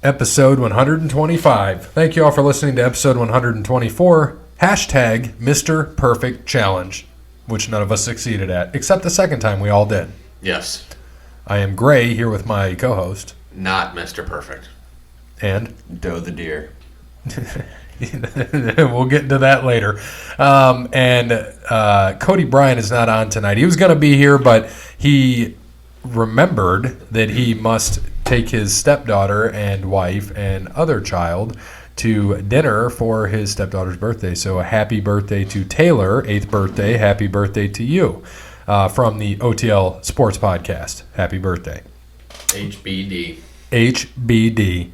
episode 125. Thank you all for listening to episode 124. Hashtag Mr. Perfect Challenge, which none of us succeeded at, except the second time we all did. Yes. I am Gray here with my co-host. Not Mr. Perfect. And? Doe the deer. We'll get into that later. Cody Bryan is not on tonight. He was going to be here, but he remembered that he must take his stepdaughter and wife and other child to dinner for his stepdaughter's birthday. So a happy birthday to Taylor, 8th birthday. Happy birthday to you from the OTL Sports Podcast. Happy birthday. HBD. HBD.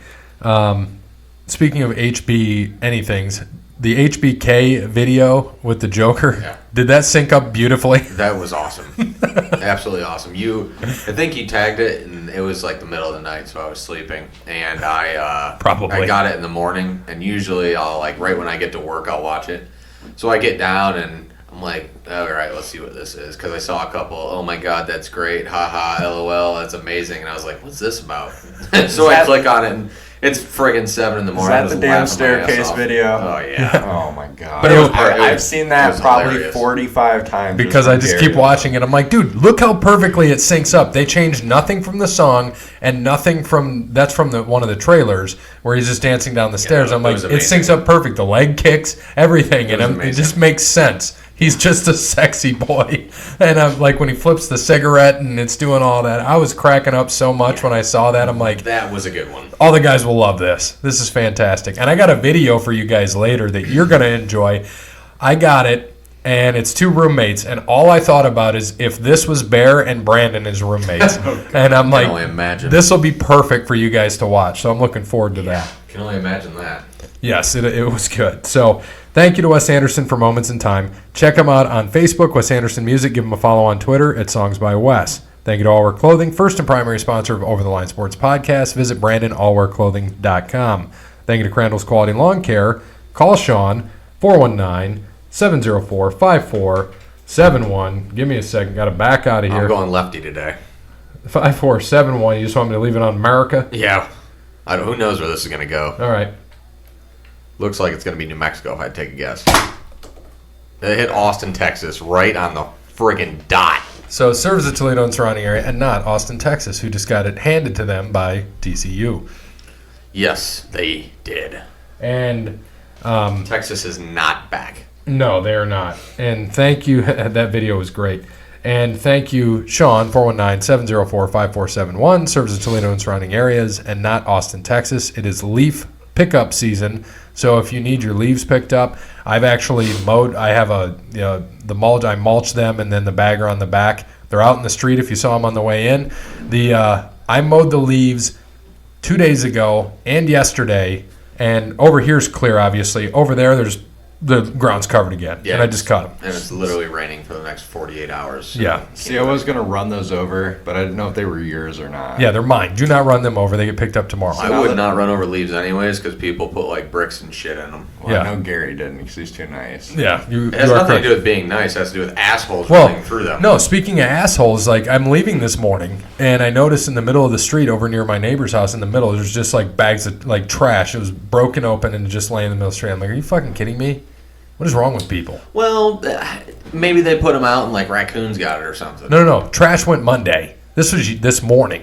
Speaking of HB anythings, the HBK video with the Joker, Did that sync up beautifully? That was awesome. Absolutely awesome. I think you tagged it, and it was like the middle of the night, so I was sleeping. And I got it in the morning, and usually I'll, like, right when I get to work, I'll watch it. So I get down, and I'm like, all right, let's see what this is. Because I saw a couple, oh my God, that's great. Ha ha, LOL, that's amazing. And I was like, what's this about? So I click on it, and it's friggin' 7 in the morning. Is that the damn staircase video? Oh, yeah. Oh, my God. But I've seen that probably hilarious. 45 times. Because I just keep watching it. I'm like, dude, look how perfectly it syncs up. They changed nothing from the song and nothing from one of the trailers where he's just dancing down the stairs. I'm like, it syncs up perfect. The leg kicks, everything. And it just makes sense. He's just a sexy boy. And I'm like, when he flips the cigarette and it's doing all that, I was cracking up so much when I saw that. I'm like, that was a good one. All the guys will love this. This is fantastic. And I got a video for you guys later that you're going to enjoy. I got it, and it's two roommates. And all I thought about is if this was Bear and Brandon as roommates. And I'm like, this will be perfect for you guys to watch. So I'm looking forward to that. Can only imagine that. Yes, it was good. So thank you to Wes Anderson for Moments in Time. Check him out on Facebook, Wes Anderson Music. Give him a follow on Twitter at Songs by Wes. Thank you to All Wear Clothing, first and primary sponsor of Over the Line Sports Podcast. Visit BrandonAllwearClothing.com. Thank you to Crandall's Quality Lawn Care. Call Sean, 419-704-5471. Give me a second. Got to back out of here. I'm going lefty today. 5471. You just want me to leave it on America? Yeah. Who knows where this is going to go. All right. Looks like it's going to be New Mexico if I had to take a guess. They hit Austin, Texas right on the friggin' dot. So it serves the Toledo and surrounding area and not Austin, Texas, who just got it handed to them by TCU. Yes, they did. And Texas is not back. No, they're not. And thank you. That video was great. And thank you, Sean, 419-704-5471. Serves the Toledo and surrounding areas and not Austin, Texas. It is leaf pickup season. So if you need your leaves picked up, I've actually mowed. I have the mulch. I mulch them, and then the bagger on the back. They're out in the street. If you saw them on the way in, I mowed the leaves 2 days ago and yesterday. And over here's clear, obviously. Over there, the ground's covered again, and I just cut them. And it's literally raining for the next 48 hours. So yeah. See, I was going to run those over, but I didn't know if they were yours or not. Yeah, they're mine. Do not run them over. They get picked up tomorrow. I would not run over leaves anyways because people put like bricks and shit in them. Well, I know Gary didn't because he's too nice. Yeah. It has nothing to do with being nice. It has to do with assholes running through them. No, speaking of assholes, like I'm leaving this morning, and I noticed in the middle of the street over near my neighbor's house in the middle, there's just like bags of like trash. It was broken open and just laying in the middle of the street. I'm like, are you fucking kidding me? What is wrong with people? Well, maybe they put them out and like raccoons got it or something. No. Trash went Monday. This was this morning.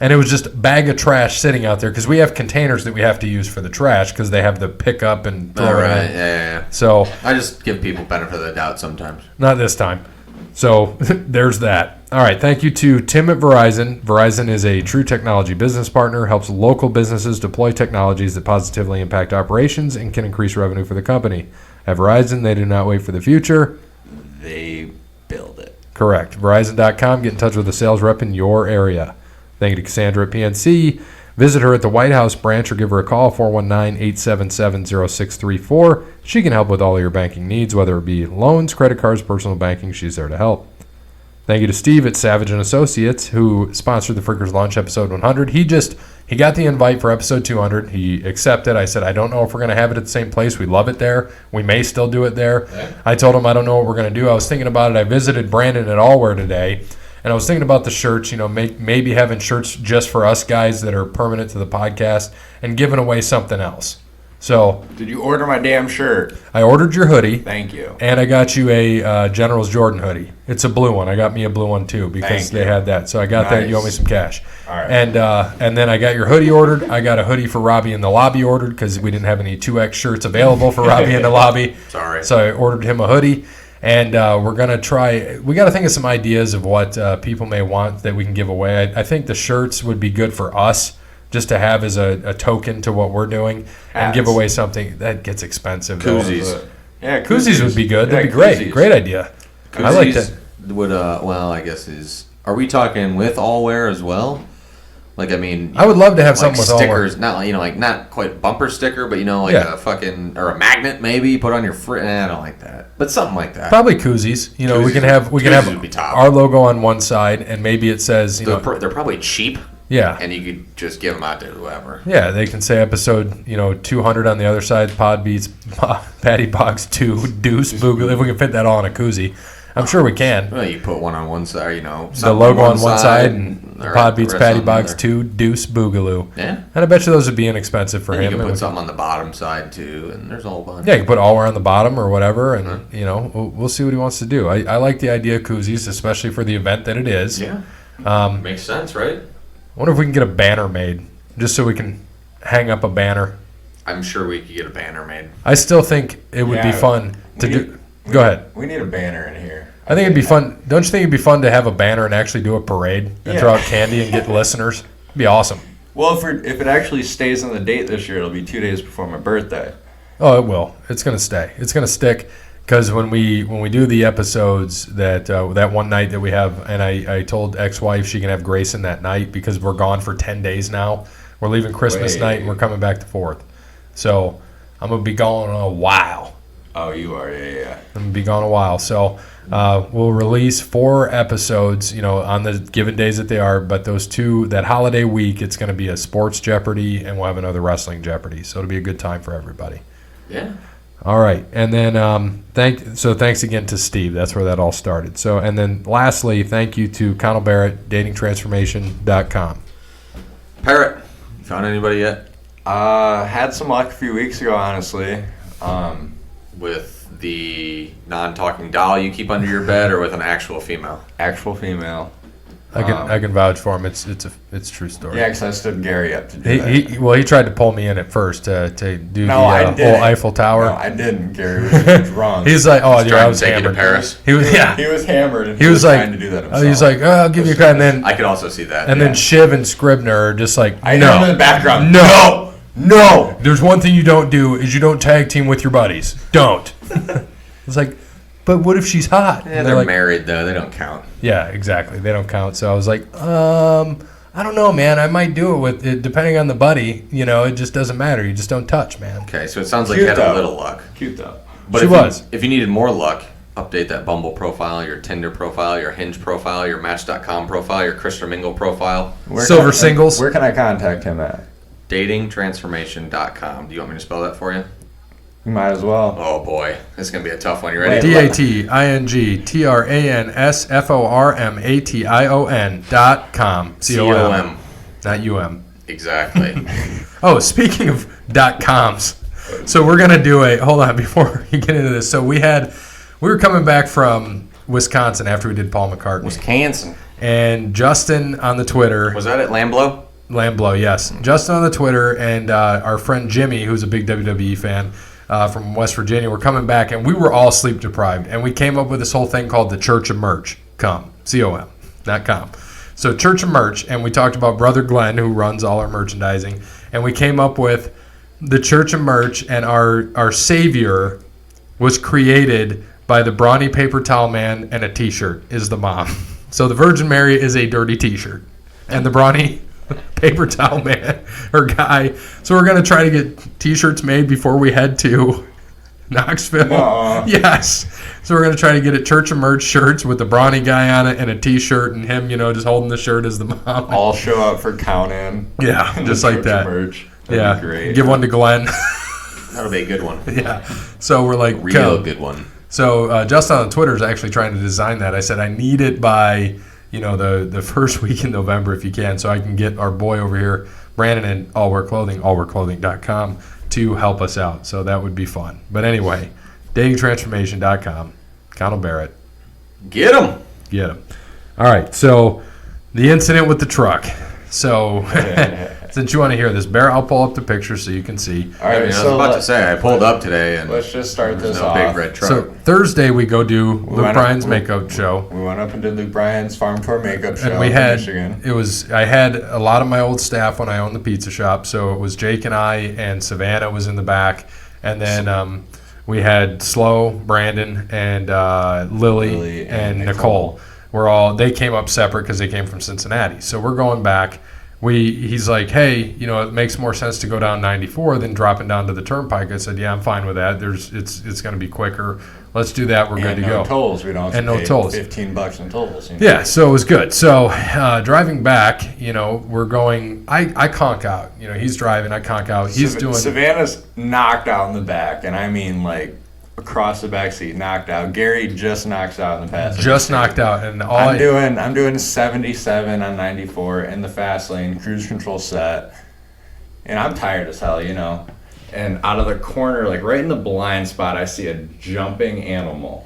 And it was just a bag of trash sitting out there because we have containers that we have to use for the trash because they have the pickup and throw it in. Yeah. So I just give people benefit of the doubt sometimes. Not this time. So there's that. All right. Thank you to Tim at Verizon. Verizon is a true technology business partner, helps local businesses deploy technologies that positively impact operations and can increase revenue for the company. At Verizon, they do not wait for the future. They build it. Correct. Verizon.com. Get in touch with a sales rep in your area. Thank you to Cassandra at PNC. Visit her at the White House branch or give her a call, 419-877-0634. She can help with all of your banking needs, whether it be loans, credit cards, personal banking. She's there to help. Thank you to Steve at Savage & Associates, who sponsored the Freakers Lunch episode 100. He got the invite for episode 200. He accepted. I said, I don't know if we're going to have it at the same place. We love it there. We may still do it there. I told him I don't know what we're going to do. I was thinking about it. I visited Brandon at All Wear today, And I was thinking about the shirts, maybe having shirts just for us guys that are permanent to the podcast and giving away something else. So, did you order my damn shirt? I ordered your hoodie. Thank you. And I got you a Generals Jordan hoodie. It's a blue one. I got me a blue one too because they had that. So I got that. You owe me some cash. All right. And then I got your hoodie ordered. I got a hoodie for Robbie in the lobby ordered because we didn't have any 2X shirts available for Robbie in the lobby. Sorry. So I ordered him a hoodie. And we're going to try – we got to think of some ideas of what people may want that we can give away. I think the shirts would be good for us just to have as a token to what we're doing and give away something. That gets expensive. Koozies. Yeah, koozies would be good. That'd be great. Koozies. Great idea. Koozies I like that. Would, I guess are we talking with all wear as well? Like, I mean, I would love to have something with stickers, all not not quite bumper sticker, but a fucking or a magnet maybe put on your fridge. I don't like that, but something like that. Probably koozies. Koozies we can have would be top. our logo on one side, and maybe it says they're probably cheap. Yeah, and you could just give them out to whoever. Yeah, they can say episode 200 on the other side. Pod beats Patty Boggs 2 Deuce Boogaloo. If we can fit that all in a koozie. I'm sure we can. Well, you put one on one side, the logo on one side and Pod Beats Patty Boggs 2 Deuce Boogaloo. Yeah. And I bet you those would be inexpensive for him. You can put something on the bottom side, too, and there's a whole bunch. Yeah, you can put all wear on the bottom or whatever, and, we'll see what he wants to do. I like the idea of koozies, especially for the event that it is. Yeah. Makes sense, right? I wonder if we can get a banner made, just so we can hang up a banner. I'm sure we could get a banner made. I still think it would be fun to do. Go ahead. We need a banner in here. I think it'd be fun. Don't you think it'd be fun to have a banner and actually do a parade and throw out candy and get listeners? It'd be awesome. Well, if it actually stays on the date this year, it'll be 2 days before my birthday. Oh, it will. It's gonna stay. It's gonna stick because when we do the episodes that one night that we have, and I told ex-wife she can have Grayson that night because we're gone for 10 days now. We're leaving Christmas night and we're coming back the 4th. So I'm gonna be gone a while. Oh, you are, yeah. I'm gonna be gone a while. So we'll release 4 episodes, on the given days that they are. But those 2, that holiday week, it's gonna be a sports Jeopardy, and we'll have another wrestling Jeopardy. So it'll be a good time for everybody. Yeah. All right, and then thanks again to Steve. That's where that all started. So, and then lastly, thank you to Connell Barrett, datingtransformation.com. Parrot, you found anybody yet? Had some luck a few weeks ago, honestly. With the non-talking doll you keep under your bed, or with an actual female? Actual female. I can vouch for him. It's a true story. Yeah, because I stood Gary up to do that. He tried to pull me in at first to do the whole Eiffel Tower. No, I didn't. Gary was drunk. He's like, oh, dude, I was trying to take you hammered. to Paris. He was hammered. And he was like, trying to do that himself. He's like, I'll give you a credit. And then I could also see that. And then Shiv and Scribner are just like, I know in the background. No. There's one thing you don't do is you don't tag team with your buddies. Don't. It's like, but what if she's hot? Yeah, they're married though. They don't count. Yeah, exactly. They don't count. So I was like, I don't know, man. I might do it with it depending on the buddy. It just doesn't matter. You just don't touch, man. Okay, so it sounds like you had a little luck. Cute though. But if you needed more luck, update that Bumble profile, your Tinder profile, your Hinge profile, your Match.com profile, your Christopher Mingle profile. Silver singles. Where can I contact him at? Datingtransformation.com. Do you want me to spell that for you? You might as well. Oh boy, this is gonna be a tough one. You ready? DATINGTRANSFORMATION.com. COM. Not UM. Exactly. Oh, speaking of .coms, so we're gonna do hold on before you get into this. So we were coming back from Wisconsin after we did Paul McCartney. Wisconsin. And Justin on the Twitter. Was that at Lamblow? Lamblow, yes. Justin on the Twitter and our friend Jimmy, who's a big WWE fan from West Virginia, were coming back, and we were all sleep deprived. And we came up with this whole thing called the Church of Merch. C-O-M, not com. So Church of Merch, and we talked about Brother Glenn, who runs all our merchandising, and we came up with the Church of Merch, and our savior was created by the brawny paper towel man, and a T-shirt is the mom. So the Virgin Mary is a dirty T-shirt, and the brawny paper towel man or guy. So we're going to try to get T-shirts made before we head to Knoxville. Yes. So we're going to try to get a Church of Merch shirts with the brawny guy on it and a T-shirt and him, just holding the shirt as the mom. All show up for count-in. Yeah, just like that. Merch. That'd be great. Give one to Glenn. That'll be a good one. Yeah. So we're like, real good one. So Justin on Twitter is actually trying to design that. I said I need it by, the first week in November if you can, so I can get our boy over here, Brandon, and allwearclothing.com to help us out. So that would be fun. But anyway, datingtransformation.com. Connell Barrett. Get him. All right, so the incident with the truck. So since you want to hear this, Barrett, I'll pull up the picture so you can see. All right, I was about to say, I pulled up today and let's just start this no off. big red truck. So Thursday we go do Luke Bryan's makeup show. We went up and did Luke Bryan's Farm Tour makeup show And we in had, Michigan. I had a lot of my old staff when I owned the pizza shop. So it was Jake and I, and Savannah was in the back. And then we had Slow, Brandon, and Lily and Nicole. They came up separate because they came from Cincinnati. So we're going back. He's like, hey, it makes more sense to go down 94 than dropping down to the turnpike. I said, yeah, I'm fine with that. It's going to be quicker. Let's do that. We're good to go. Tolls. We don't have to pay $15 in tolls. Yeah, so it was good. So driving back, we're going. I conk out. He's driving. I conk out. He's doing. Savannah's knocked out in the back, and I mean like across the back seat, knocked out. Gary just knocks out in the passenger. Just knocked out, and I'm doing 77 on 94 in the fast lane, cruise control set, and I'm tired as hell, And out of the corner, like right in the blind spot, I see a jumping animal.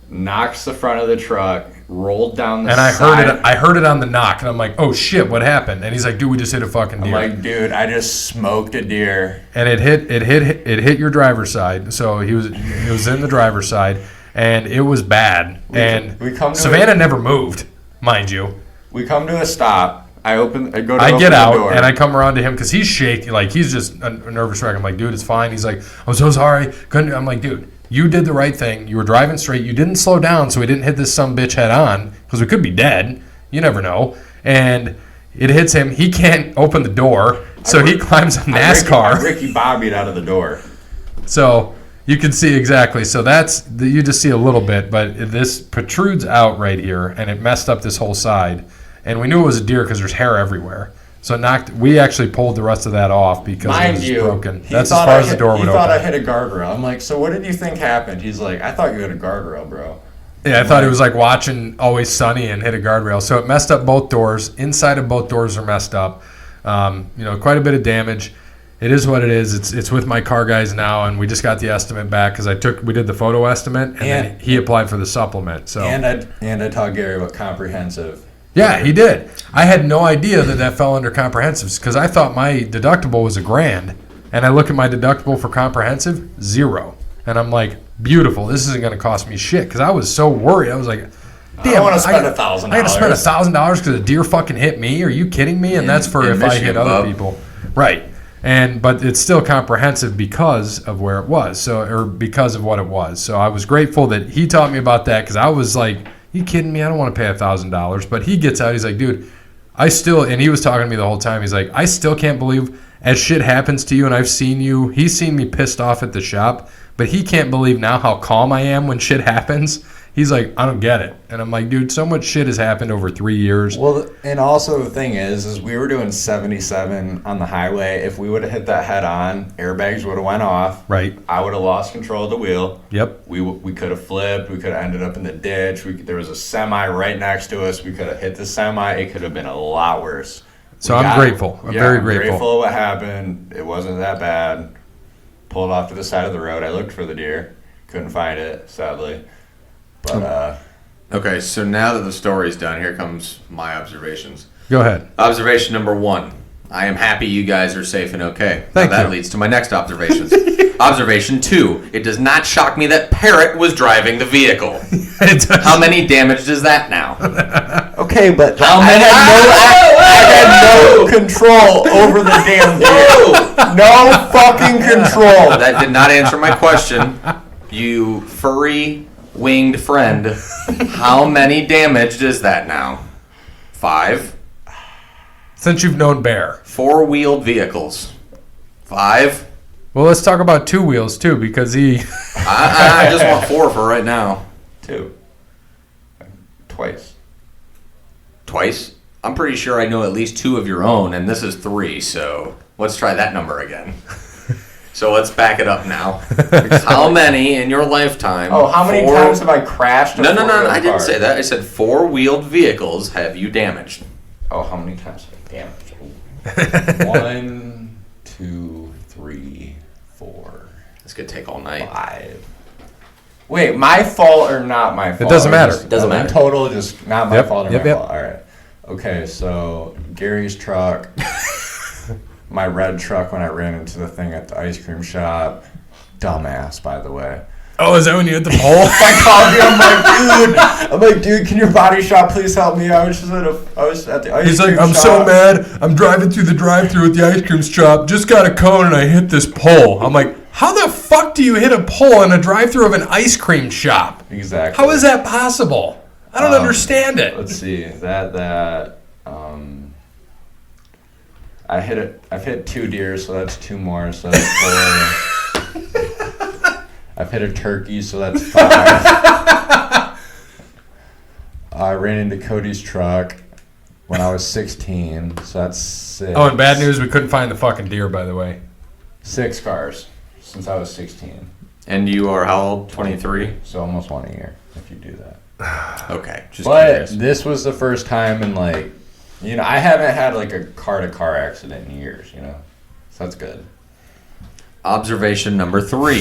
Knocks the front of the truck, rolled down the side. And I heard it on the knock, and I'm like, oh shit, what happened? And he's like, dude, we just hit a fucking deer. I'm like, dude, I just smoked a deer. And it hit your driver's side. So it was in the driver's side, and it was bad. Savannah never moved, mind you. We come to a stop. I get out and I come around to him because he's shaky, like he's just a nervous wreck. I'm like, dude, it's fine. He's like, I'm so sorry. I'm like, dude, you did the right thing. You were driving straight. You didn't slow down, so we didn't hit this sumbitch head on because we could be dead. You never know. And it hits him. He can't open the door, so he climbs a NASCAR. Ricky Bobbied out of the door. So you can see exactly. So you just see a little bit, but this protrudes out right here, and it messed up this whole side. And we knew it was a deer because there's hair everywhere. So we actually pulled the rest of that off because it was broken. That's as far as the door would open. He thought I hit a guardrail. I'm like, so what did you think happened? He's like, I thought you hit a guardrail, bro. Yeah, I thought he was like watching Always Sunny and hit a guardrail. So it messed up both doors. Inside of both doors are messed up. Quite a bit of damage. It is what it is. It's with my car guys now, and we just got the estimate back because we did the photo estimate, and then he applied for the supplement. So and I taught Gary about comprehensive. Yeah, he did. I had no idea that fell under comprehensives because I thought my deductible was $1,000, and I look at my deductible for comprehensive, $0, and I'm like, beautiful. This isn't going to cost me shit because I was so worried. I was like, damn, I want to spend $1,000. I got to spend $1,000 because a deer fucking hit me. Are you kidding me? And that's for if I hit other people, right? But it's still comprehensive because of where it was, or because of what it was. So I was grateful that he taught me about that because I was like, you kidding me? I don't want to pay $1,000. But he gets out. He's like, dude, and he was talking to me the whole time. He's like, I still can't believe as shit happens to you, and he's seen me pissed off at the shop, but he can't believe now how calm I am when shit happens. He's like, I don't get it. And I'm like, dude, so much shit has happened over 3 years. Well, and also the thing is we were doing 77 on the highway. If we would have hit that head on, airbags would have went off. Right. I would have lost control of the wheel. Yep. We could have flipped. We could have ended up in the ditch. There was a semi right next to us. We could have hit the semi. It could have been a lot worse. So I'm grateful. I'm very grateful. Grateful what happened. It wasn't that bad. Pulled off to the side of the road. I looked for the deer. Couldn't find it, sadly. But, okay, so now that the story's done, here comes my observations. Go ahead. Observation number 1. I am happy you guys are safe and okay. Thank you. That leads to my next observations. Observation 2. It does not shock me that Parrot was driving the vehicle. How many damage does that now? Okay, but I had no control over the damn deer. No fucking control. That did not answer my question. You furry winged friend, how many damage is that now? 5. Since you've known Bear. 4-wheeled vehicles. 5. Well, let's talk about 2 wheels too, because he. I just want 4 for right now. 2. Twice. I'm pretty sure I know at least 2 of your own, and this is 3. So let's try that number again. So let's back it up now. How many in your lifetime? Oh, how many times have I crashed? No. I didn't say that. I said 4-wheeled vehicles have you damaged. Oh, how many times have I damaged? 1, 2, 3, 4. This could take all night. 5. Wait, my fault or not my fault? It doesn't matter. It doesn't matter. In total, just not my fault or my Yep. fault. All right. Okay, so Gary's truck, my red truck when I ran into the thing at the ice cream shop. Dumbass, by the way. Oh, is that when you hit the pole? I called you. I'm like, dude, can your body shop please help me? I was at the ice cream shop. He's like, I'm so mad. I'm driving through the drive-thru at the ice cream shop. Just got a cone and I hit this pole. I'm like, how the fuck do you hit a pole in a drive-thru of an ice cream shop? Exactly. How is that possible? I don't understand it. Let's see. I've hit 2 deer, so that's 2 more, so that's 4. I've hit a turkey, so that's 5. I ran into Cody's truck when I was 16, so that's 6. Oh, and bad news, we couldn't find the fucking deer, by the way. 6 cars since I was 16. And you are how old? 23? So almost 1 a year, if you do that. Okay. Just But curious. this was the first time in I haven't had a car-to-car accident in years, So that's good. Observation number 3.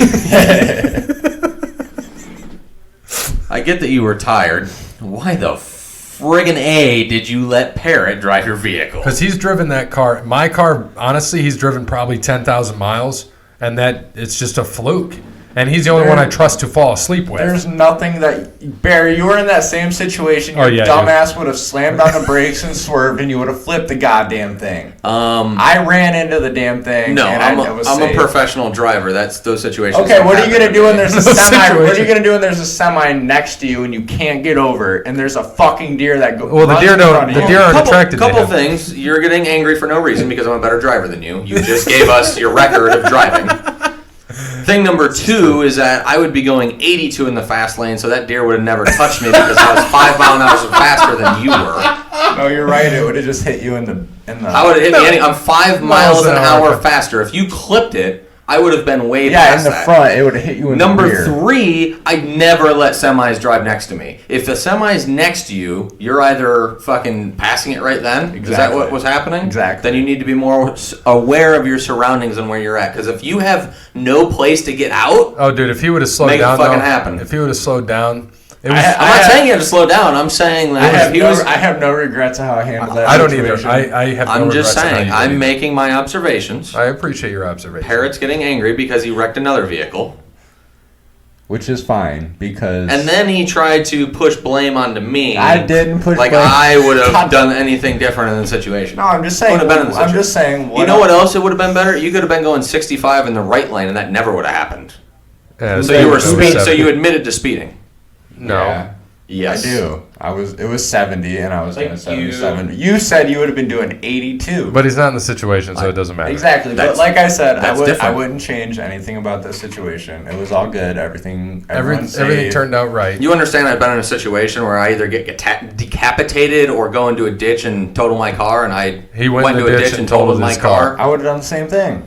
I get that you were tired. Why the friggin' A did you let Parrot drive your vehicle? Because he's driven that car. My car, honestly, he's driven probably 10,000 miles, and that it's just a fluke. And he's the only one I trust to fall asleep with. There's nothing that... Barry, you were in that same situation. Your yeah, dumbass would have slammed on the brakes and swerved, and you would have flipped the goddamn thing. I ran into the damn thing. No, and I'm safe. a professional driver. That's those situations. Okay, what are you gonna do when there's a semi? Situation. What are you gonna do when there's a semi next to you and you can't get over, and there's a fucking deer that goes? Well, the deer don't. The deer aren't attracted to Couple him. things. You're getting angry for no reason because I'm a better driver than you. You just gave us your record of driving. Thing number 2 is that I would be going 82 in the fast lane, so that deer would have never touched me because I was 5 miles an hour faster than you were. No, you're right. It would have just hit you in the. How would it hit me? I'm 5 miles an hour faster. If you clipped it, I would have been way past that. Yeah, in the front, it would have hit you in the rear. Number 3, I never let semis drive next to me. If the semi's next to you, you're either fucking passing it right then. Exactly. Is that what was happening? Exactly. Then you need to be more aware of your surroundings and where you're at. Because if you have no place to get out, Oh, dude, if he would have slowed Make it down, fucking happen. If he would have slowed down, it was. I'm not saying you have to slow down. I'm saying that I have no regrets of how I handled that. I don't either. situation. I have. I'm no just regrets on how saying, you I'm did it. making my observations. I appreciate your observation. Parrot's getting angry because he wrecked another vehicle. Which is fine because. And then he tried to push blame onto me. I didn't push like blame. I would have done anything different in the situation. No, I'm just saying. Would have been in the I'm situation. just saying. You know what else it would have been better? You could have been going 65 in the right lane, and that never would have happened. Yeah, So you were speeding. So you admitted to speeding. No. Yeah, Yes. I do. It was 70, and I was Thank doing 77. you. You said you would have been doing 82. But he's not in the situation, so it doesn't matter. Exactly. But That's- like I said, that's I different. wouldn't change anything about this situation. It was all good. Everything Everything safe. turned out right. You understand I've been in a situation where I either get decapitated or go into a ditch and total my car, and He went in into the a ditch ditch and and totaled totaled my his car. I would have done the same thing.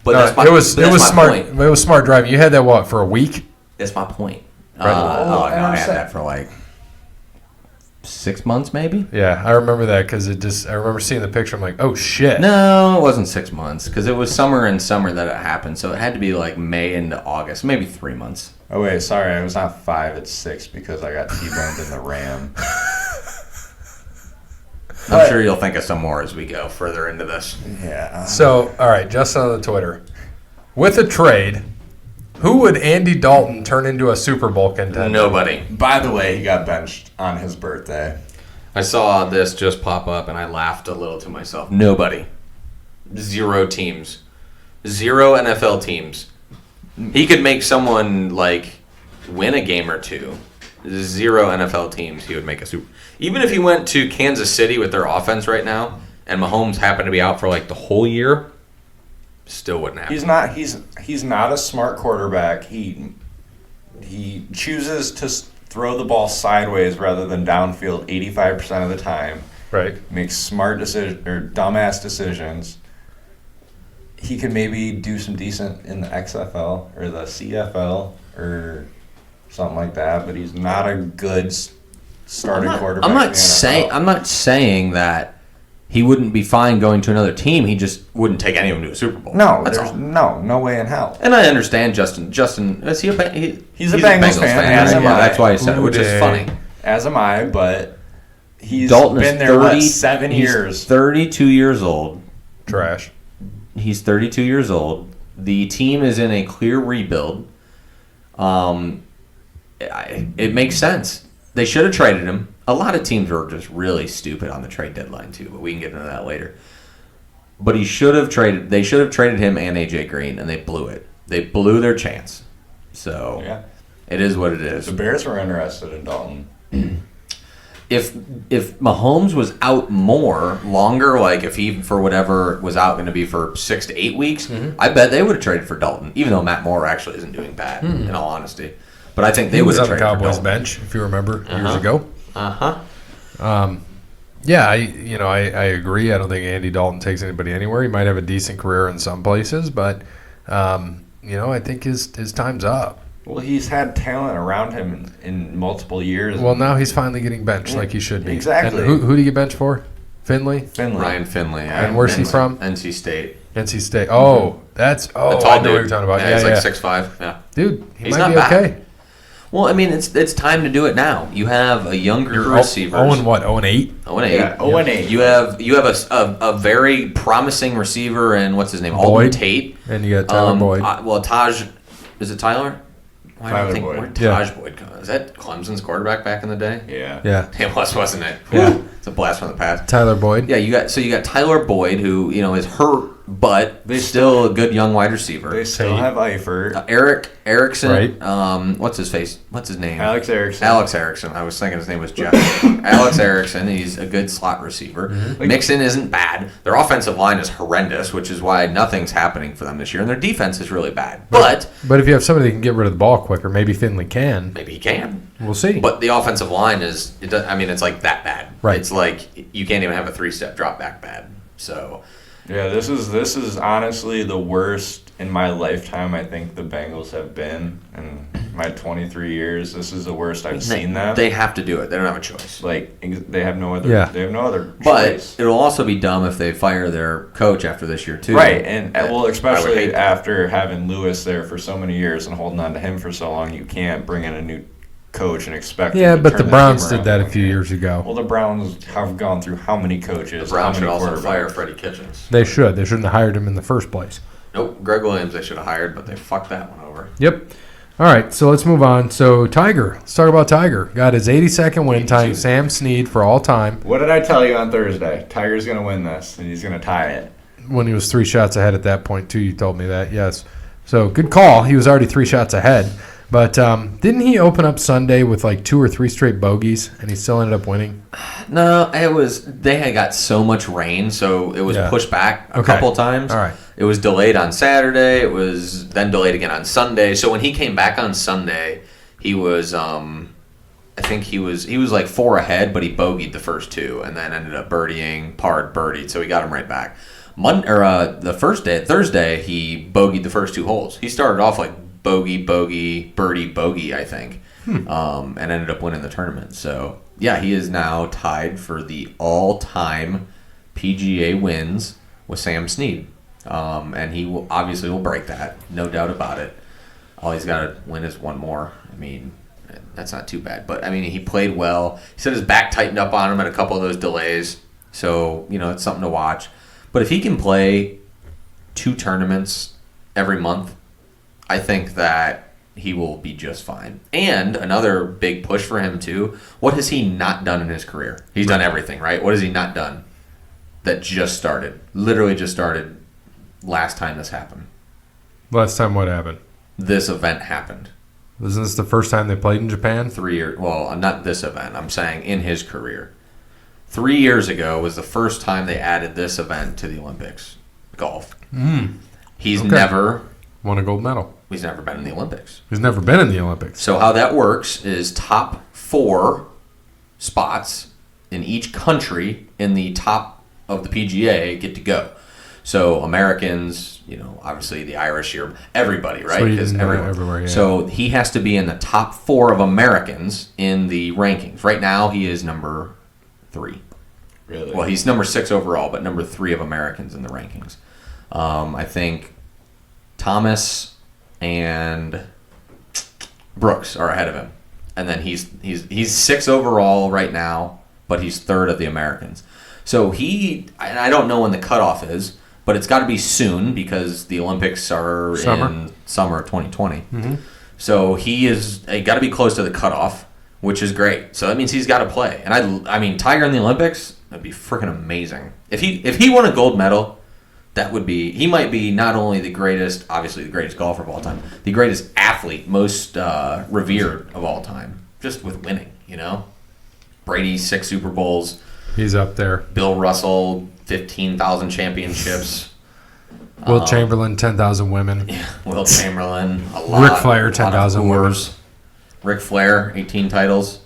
But No, that's my, it was but that's my smart. point. It was smart driving. You had that what for a week? That's my point. Right. No, and I'm I had saying- that for like 6 months, maybe. Yeah, I remember that because I remember seeing the picture. I'm like, oh shit. No, it wasn't 6 months because it was summer that it happened. So it had to be like May into August, maybe 3 months. Oh wait, sorry, it was not 5. It's 6 because I got T-boned in the Ram. I'm sure you'll think of some more as we go further into this. Yeah. So, all right, Justin on the Twitter. With a trade, who would Andy Dalton turn into a Super Bowl contender? Nobody. By the way, he got benched on his birthday. I saw this just pop up and I laughed a little to myself. Nobody. 0 teams. 0 NFL teams. He could make someone like win a game or 2. 0 NFL teams he would make a Super. Even if he went to Kansas City with their offense right now and Mahomes happened to be out for like the whole year, still wouldn't happen. He's not a smart quarterback. He chooses to throw the ball sideways rather than downfield 85% of the time. Right. Makes smart decisions or dumbass decisions. he could maybe do some decent in the XFL or the CFL or something like that, but he's not a good starting quarterback. I'm not saying that he wouldn't be fine going to another team. He just wouldn't take anyone to a Super Bowl. No, no way in hell. And I understand Justin. Is he he's a Bengals fan, as am I. That's why he said it, which is funny. As am I, but he's Dalton been there 7 years. He's 32 years old. Trash. He's 32 years old. The team is in a clear rebuild. It makes sense. They should have traded him. A lot of teams were just really stupid on the trade deadline too, but we can get into that later. But they should have traded him and AJ Green, and they blew it. They blew their chance. So yeah. It is what it is. The Bears were interested in Dalton. If Mahomes was out longer, like if he for whatever was out going to be for 6 to 8 weeks, I bet they would have traded for Dalton, even though Matt Moore actually isn't doing bad, in all honesty. But I think they would have traded for Dalton. He was on the Cowboys bench, if you remember, years ago. Yeah, I agree. I don't think Andy Dalton takes anybody anywhere. He might have a decent career in some places, but I think his time's up. Well, he's had talent around him in multiple years. Well, now he's finally getting benched like he should be. Exactly. And who did he get benched for? Finley? Ryan Finley. And where's he from? NC State. NC Sate. Oh, that's I know what you're talking about. Yeah, he's like 6'5". Yeah, dude, he's might not be okay. Bad. Well, I mean, it's time to do it now. You have a younger receiver. 0-8? 0-8. Yeah, 0-8. You have a very promising receiver, and what's his name? Alden Tate. And you got Tyler Boyd. Is it Tyler? Tyler Boyd. Where'd Taj Boyd come? Is that Clemson's quarterback back in the day? Yeah. It was, wasn't it? Yeah. It's a blast from the past. Tyler Boyd. Yeah, you got Tyler Boyd, who is hurt, but still a good young wide receiver. They still have Eifert. Eric Erickson. Right. What's his name? Alex Erickson. Alex Erickson. I was thinking his name was Jeff. Alex Erickson. He's a good slot receiver. Mm-hmm. Mixon isn't bad. Their offensive line is horrendous, which is why nothing's happening for them this year. And their defense is really bad. But if you have somebody that can get rid of the ball quicker, maybe Finley can. Maybe he can. We'll see. But the offensive line it's like that bad. Right. It's like you can't even have a 3-step drop back bad. So. Yeah, this is honestly the worst in my lifetime. I think the Bengals have been in my 23 years. This is the worst I've seen them. They have to do it. They don't have a choice. Like they have no other. Yeah. They have no other but choice. But it'll also be dumb if they fire their coach after this year too. Right, and especially after having Lewis there for so many years and holding on to him for so long, you can't bring in a new coach and expect. Yeah, but the Browns did that a few years ago. Well, the Browns have gone through how many coaches? The Browns should also fire Freddie Kitchens. They should. They shouldn't have hired him in the first place. Nope, Greg Williams they should have hired, but they fucked that one over. Yep. All right, so let's move on. So Tiger, let's talk about Tiger. Got his 82nd win, tying Sam Snead for all time. What did I tell you on Thursday? Tiger's going to win this, and he's going to tie it. When he was 3 shots ahead at that point, too, you told me that, yes. So good call. He was already 3 shots ahead. But didn't he open up Sunday with like 2 or 3 straight bogeys, and he still ended up winning? No, they had got so much rain, so it was pushed back a couple times. All right. It was delayed on Saturday. It was then delayed again on Sunday. So when he came back on Sunday, he was I think he was like 4 ahead, but he bogeyed the first 2, and then ended up birdied, so he got him right back. Thursday, he bogeyed the first 2 holes. He started off like bogey, birdie, bogey, I think, and ended up winning the tournament. So, yeah, he is now tied for the all-time PGA wins with Sam Snead. And he obviously will break that, no doubt about it. All he's got to win is 1 more. I mean, that's not too bad. But, I mean, he played well. He said his back tightened up on him at a couple of those delays. So, it's something to watch. But if he can play 2 tournaments every month, I think that he will be just fine. And another big push for him, too, what has he not done in his career? He's done everything, right? What has he not done that just started? Literally just started last time this happened. Last time what happened? This event happened. Isn't this the first time they played in Japan? 3 years. Well, not this event. I'm saying in his career. 3 years ago was the first time they added this event to the Olympics. Golf. He's never... won a gold medal. He's never been in the Olympics. He's never been in the Olympics. So how that works is top 4 spots in each country in the top of the PGA get to go. So Americans, obviously the Irish, everybody, right? Because everywhere, yeah. So he has to be in the top 4 of Americans in the rankings. Right now, he is number 3. Really? Well, he's number 6 overall, but number 3 of Americans in the rankings. I think Thomas and Brooks are ahead of him, and then he's 6 overall right now, but he's 3rd of the Americans. So I don't know when the cutoff is, but it's got to be soon because the Olympics are in summer of 2020. Mm-hmm. So he got to be close to the cutoff, which is great. So that means he's got to play. And I mean, Tiger in the Olympics, that'd be freaking amazing. If he won a gold medal, he might be not only the greatest, obviously the greatest golfer of all time, the greatest athlete, most revered of all time, just with winning, Brady, 6 Super Bowls. He's up there. Bill Russell, 15,000 championships. Will Chamberlain, 10,000 women. Yeah, Will Chamberlain, a lot. Ric Flair, 10,000 women. Ric Flair, 18 titles.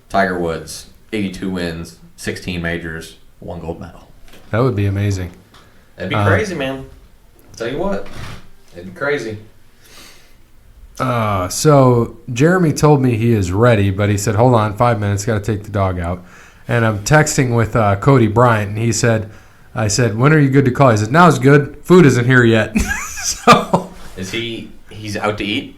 Tiger Woods, 82 wins, 16 majors, 1 gold medal. That would be amazing. That'd be crazy, man. I'll tell you what. It'd be crazy. So Jeremy told me he is ready, but he said, hold on, 5 minutes, got to take the dog out. And I'm texting with Cody Bryant, and I said, when are you good to call? He said, now it's good. Food isn't here yet. So is he's out to eat?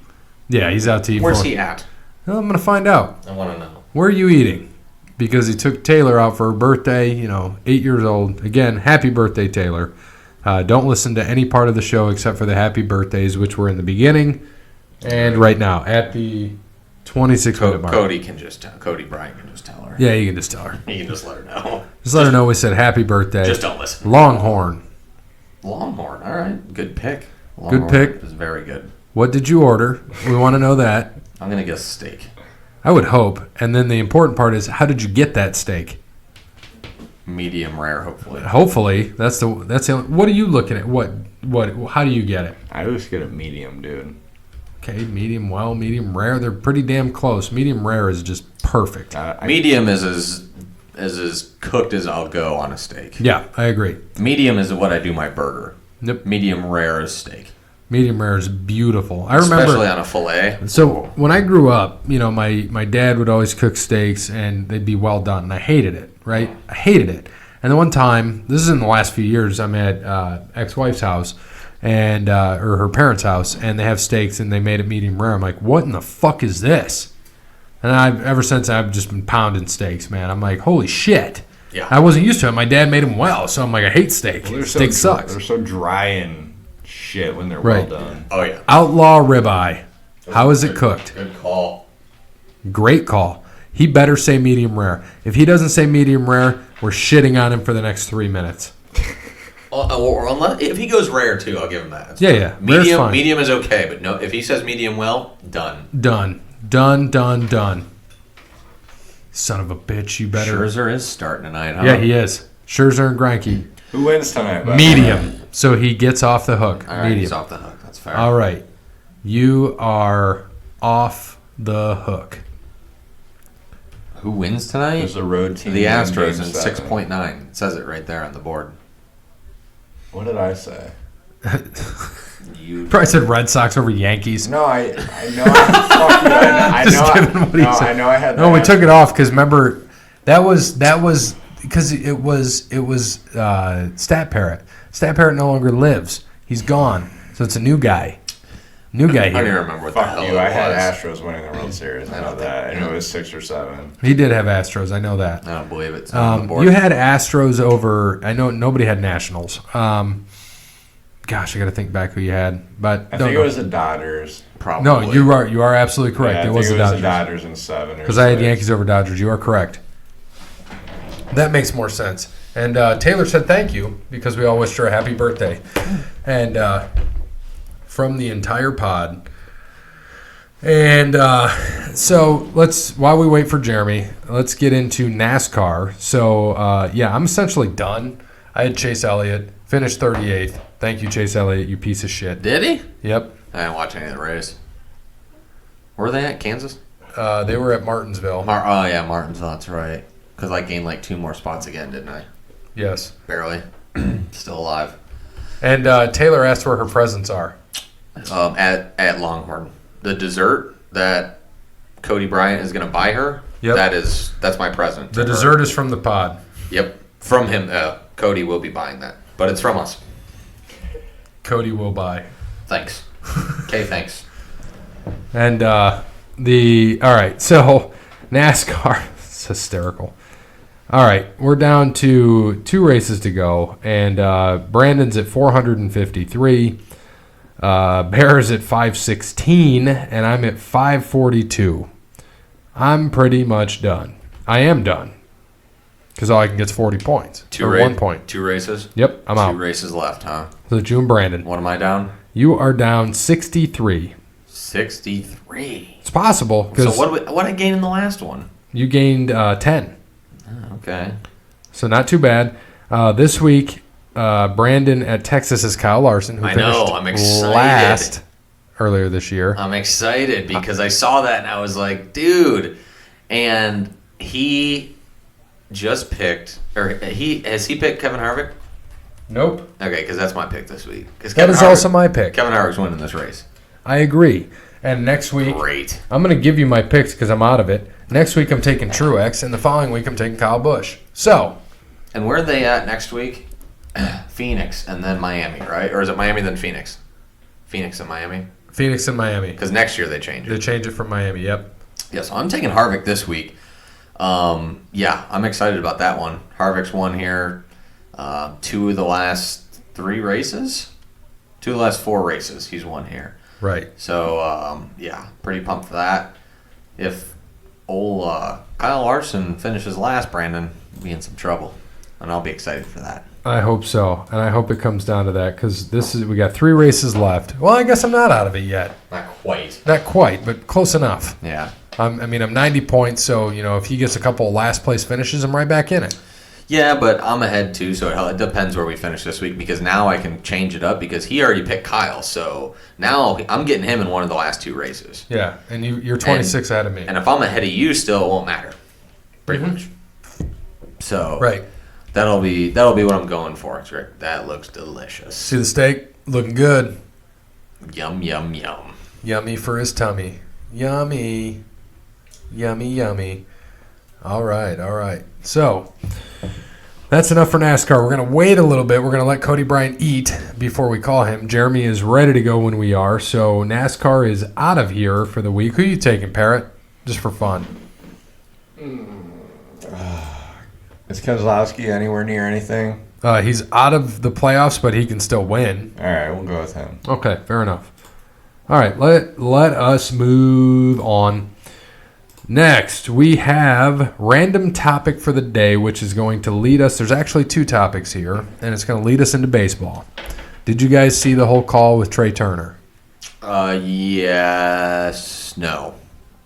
Yeah, he's out to eat. Where's he at? Well, I'm going to find out. I want to know. Where are you eating? Because he took Taylor out for her birthday, 8 years old. Again, happy birthday, Taylor. Don't listen to any part of the show except for the happy birthdays, which were in the beginning and right now at the 26-minute mark. Cody Bryant can just tell her. Yeah, you can just tell her. You can just let her know. Just let her know we said happy birthday. Just don't listen. Longhorn. All right. Good pick. Good pick. Is very good. What did you order? We want to know that. I'm going to guess steak. I would hope. And then the important part is, how did you get that steak? Medium rare, hopefully. Hopefully. That's the what are you looking at? What how do you get it? I always get a medium, dude. Okay, medium well, medium rare. They're pretty damn close. Medium rare is just perfect. Medium is as cooked as I'll go on a steak. Yeah, I agree. Medium is what I do my burger. Yep. Medium rare is steak. Medium rare is beautiful. I remember, especially on a fillet. So when I grew up, my dad would always cook steaks, and they'd be well done, and I hated it. Right? I hated it. And then one time, this is in the last few years, I'm at ex-wife's house, and or her parents' house, and they have steaks, and they made it medium rare. I'm like, what in the fuck is this? And ever since I've just been pounding steaks, man. I'm like, holy shit. Yeah. I wasn't used to it. My dad made them well, so I'm like, I hate steak. Well, steak sucks. They're so dry and shit when they're well done. Oh yeah. Outlaw ribeye. How is it cooked? Good call. Great call. He better say medium rare. If he doesn't say medium rare, we're shitting on him for the next 3 minutes. Or if he goes rare too, I'll give him that. Yeah. Medium is okay, but no. If he says medium well, done. Done. Son of a bitch, you better. Scherzer is starting tonight, huh? Yeah, he is. Scherzer and Greinke. Who wins tonight? Medium. So he gets off the hook. All right, medium. he's off the hook. That's fair. All right. You are off the hook. Who wins tonight? There's a road team. The Astros in 6.9. It says it right there on the board. What did I say? You probably said Red Sox over Yankees. No, I know. Fuck you. I know. I had. No, we took it off because remember that was because it was Stat Parrot. Stat Parrot no longer lives. He's gone. So it's a new guy. New guy here. I don't even remember what the hell it was. I had Astros winning the World Series. I know that. I know it was 6 or 7. He did have Astros. I know that. I don't believe it. On the board. You had Astros over. I know nobody had Nationals. Gosh, I got to think back who you had. But I think it was the Dodgers. Probably. No, you are absolutely correct. Yeah, it was the Dodgers. The Dodgers in 7. Because I had Yankees over Dodgers. You are correct. That makes more sense. And Taylor said thank you because we all wished her a happy birthday. And from the entire pod. And so while we wait for Jeremy, let's get into NASCAR. So, I'm essentially done. I had Chase Elliott, finished 38th. Thank you, Chase Elliott, you piece of shit. Did he? Yep. I didn't watch any of the race. Where were they at? Kansas? They were at Martinsville. Martinsville, that's right. Because I gained like 2 more spots again, didn't I? Yes. Barely. Still alive. And Taylor asked where her presents are. At Longhorn. The dessert that Cody Bryant is going to buy her, Yep. That's my present. The dessert is from the pod. Yep. From him. Cody will be buying that. But it's from us. Cody will buy. Thanks. Okay, thanks. And all right, so NASCAR, it's hysterical. All right, we're down to 2 races to go, and Brandon's at 453, Bear's at 516, and I'm at 542. I'm pretty much done. I am done, because all I can get is 40 points. 1 point. 2 races? Yep, I'm out. 2 races left, huh? So June Brandon. What am I down? You are down 63. 63. It's possible. So what did I gain in the last one? You gained 10. Oh, okay. So not too bad. This week, Brandon at Texas is Kyle Larson, who I'm excited. last earlier this year. I'm excited because I saw that and I was like, dude. And he just picked, has he picked Kevin Harvick? Nope. Okay, because that's my pick this week. That is also my pick. Kevin Harvick's winning this race. I agree. And next week, Great. I'm going to give you my picks because I'm out of it. Next week, I'm taking Truex, and the following week, I'm taking Kyle Busch. So. And where are they at next week? Phoenix and then Miami, right? Or is it Miami then Phoenix? Phoenix and Miami? Phoenix and Miami. Because next year they change it. They change it from Miami, yep. Yeah, so I'm taking Harvick this week. Yeah, I'm excited about that one. Harvick's won here 2 of the last 3 races. 2 of the last 4 races he's won here. Right. So, yeah, pretty pumped for that. If old Kyle Larson finishes last, Brandon, we'll be in some trouble. And I'll be excited for that. I hope so. And I hope it comes down to that because we got 3 races left. Well, I guess I'm not out of it yet. Not quite. Not quite, but close enough. Yeah. I'm 90 points, so, if he gets a couple of last place finishes, I'm right back in it. Yeah, but I'm ahead too, so it depends where we finish this week because now I can change it up because he already picked Kyle. So now I'm getting him in one of the last 2 races. Yeah, and you're 26 ahead of me. And if I'm ahead of you still, it won't matter. Pretty much. So right. That'll be what I'm going for, Rick. That looks delicious. See the steak? Looking good. Yum, yum, yum. Yummy for his tummy. Yummy. Yummy, yummy. All right. So, that's enough for NASCAR. We're going to wait a little bit. We're going to let Cody Bryant eat before we call him. Jeremy is ready to go when we are. So, NASCAR is out of here for the week. Who are you taking, Parrot? Just for fun. Is Keselowski anywhere near anything? He's out of the playoffs, but he can still win. All right, we'll go with him. Okay, fair enough. All right, let us move on. Next, we have random topic for the day, which is going to lead us. There's actually 2 topics here, and it's going to lead us into baseball. Did you guys see the whole call with Trey Turner? Yes. No.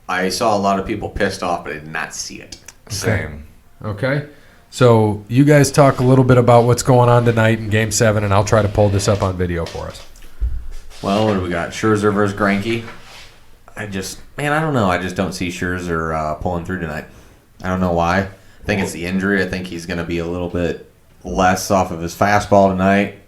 I saw a lot of people pissed off, but I did not see it. Same. Okay. So you guys talk a little bit about what's going on tonight in Game 7, and I'll try to pull this up on video for us. Well, what do we got? Scherzer versus Greinke. I don't know. I just don't see Scherzer pulling through tonight. I don't know why. I think it's the injury. I think he's going to be a little bit less off of his fastball tonight.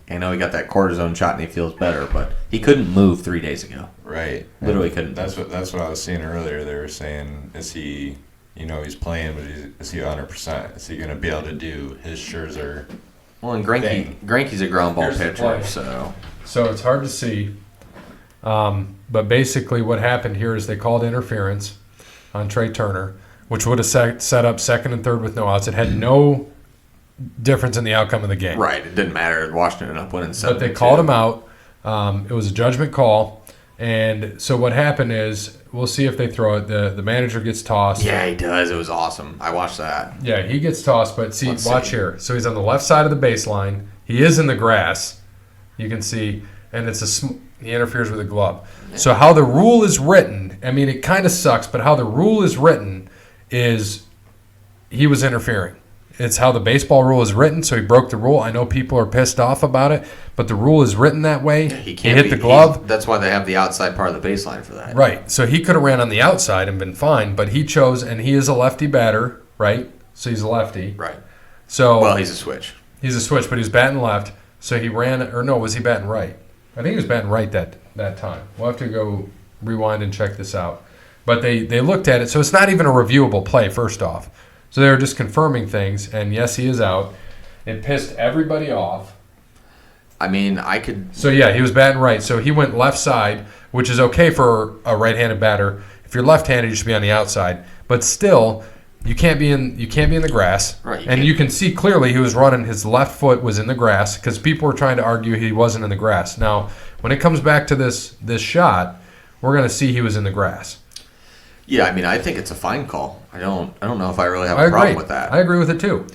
I know he got that cortisone shot and he feels better, but he couldn't move 3 days ago. Right. Literally couldn't. That's what I was seeing earlier. They were saying, is he, he's playing, but is he 100%? Is he going to be able to do his Scherzer? Well, and Greinke's a ground ball pitcher, so it's hard to see. But basically what happened here is they called interference on Trey Turner, which would have set up second and third with no outs. It had no difference in the outcome of the game. Right. It didn't matter. Washington ended up winning 7-2. But they called him out. It was a judgment call. And so what happened is, we'll see if they throw it. The manager gets tossed. Yeah, he does. It was awesome. I watched that. Yeah, he gets tossed. But watch here. So he's on the left side of the baseline. He is in the grass. You can see. And he interferes with a glove. Yeah. So how the rule is written, it kind of sucks, but how the rule is written is he was interfering. It's how the baseball rule is written, so he broke the rule. I know people are pissed off about it, but the rule is written that way. Yeah, he hit the glove. That's why they have the outside part of the baseline for that. Right. So he could have ran on the outside and been fine, but he chose, and he is a lefty batter, right? So he's a lefty. Right. So well, he's a switch. He's a switch, but he's batting left. So he ran, or no, was he batting right? I think he was batting right that time. We'll have to go rewind and check this out. But they looked at it, so it's not even a reviewable play, first off. So they were just confirming things, and yes, he is out. It pissed everybody off. I mean, I could... So, yeah, he was batting right. So he went left side, which is okay for a right-handed batter. If you're left-handed, you should be on the outside. But still, you can't be in the grass. Right, and you can see clearly he was running, his left foot was in the grass because people were trying to argue he wasn't in the grass. Now, when it comes back to this shot, we're going to see he was in the grass. Yeah, I mean, I think it's a fine call. I don't know if I really have a problem with that. I agree with it too.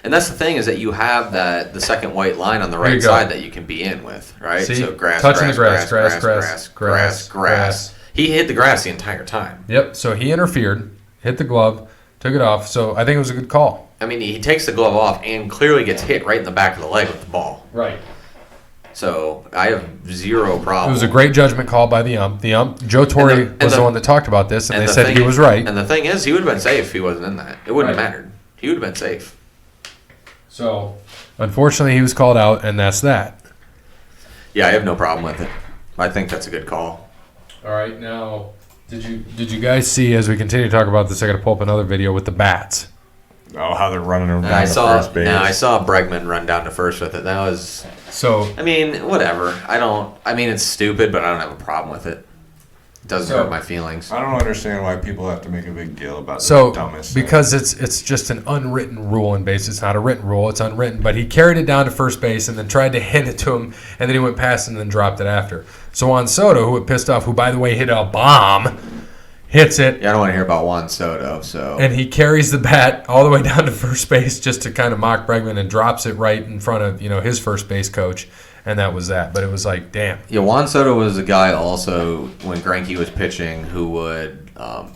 And that's the thing is that you have the second white line on the right side that you can be in with, right? See? So grass, touching grass, the grass. He hit the grass the entire time. Yep. So he interfered, hit the glove, took it off. So I think it was a good call. I mean, he takes the glove off and clearly gets hit right in the back of the leg with the ball. Right. So I have zero problem. It was a great judgment call by the ump. Joe Torre was the one that talked about this, and they said he was right. And the thing is, he would have been safe if he wasn't in that. It wouldn't have mattered. He would have been safe. So, unfortunately, he was called out, and that's that. Yeah, I have no problem with it. I think that's a good call. All right, now, did you guys see, as we continue to talk about this, I got to pull up another video with the bats. Oh, how they're running down to first base. I saw Bregman run down to first with it. That was... So... I mean, whatever. I mean, it's stupid, but I don't have a problem with it. It doesn't hurt my feelings. I don't understand why people have to make a big deal about the dumbest thing. Because it's just an unwritten rule in base. It's not a written rule. It's unwritten. But he carried it down to first base and then tried to hit it to him, and then he went past and then dropped it after. So Juan Soto, who had pissed off, who, by the way, hit a bomb... hits it. Yeah, I don't want to hear about Juan Soto. So. And he carries the bat all the way down to first base just to kind of mock Bregman and drops it right in front of his first base coach, and that was that. But it was like, damn. Yeah, Juan Soto was a guy also when Greinke was pitching who would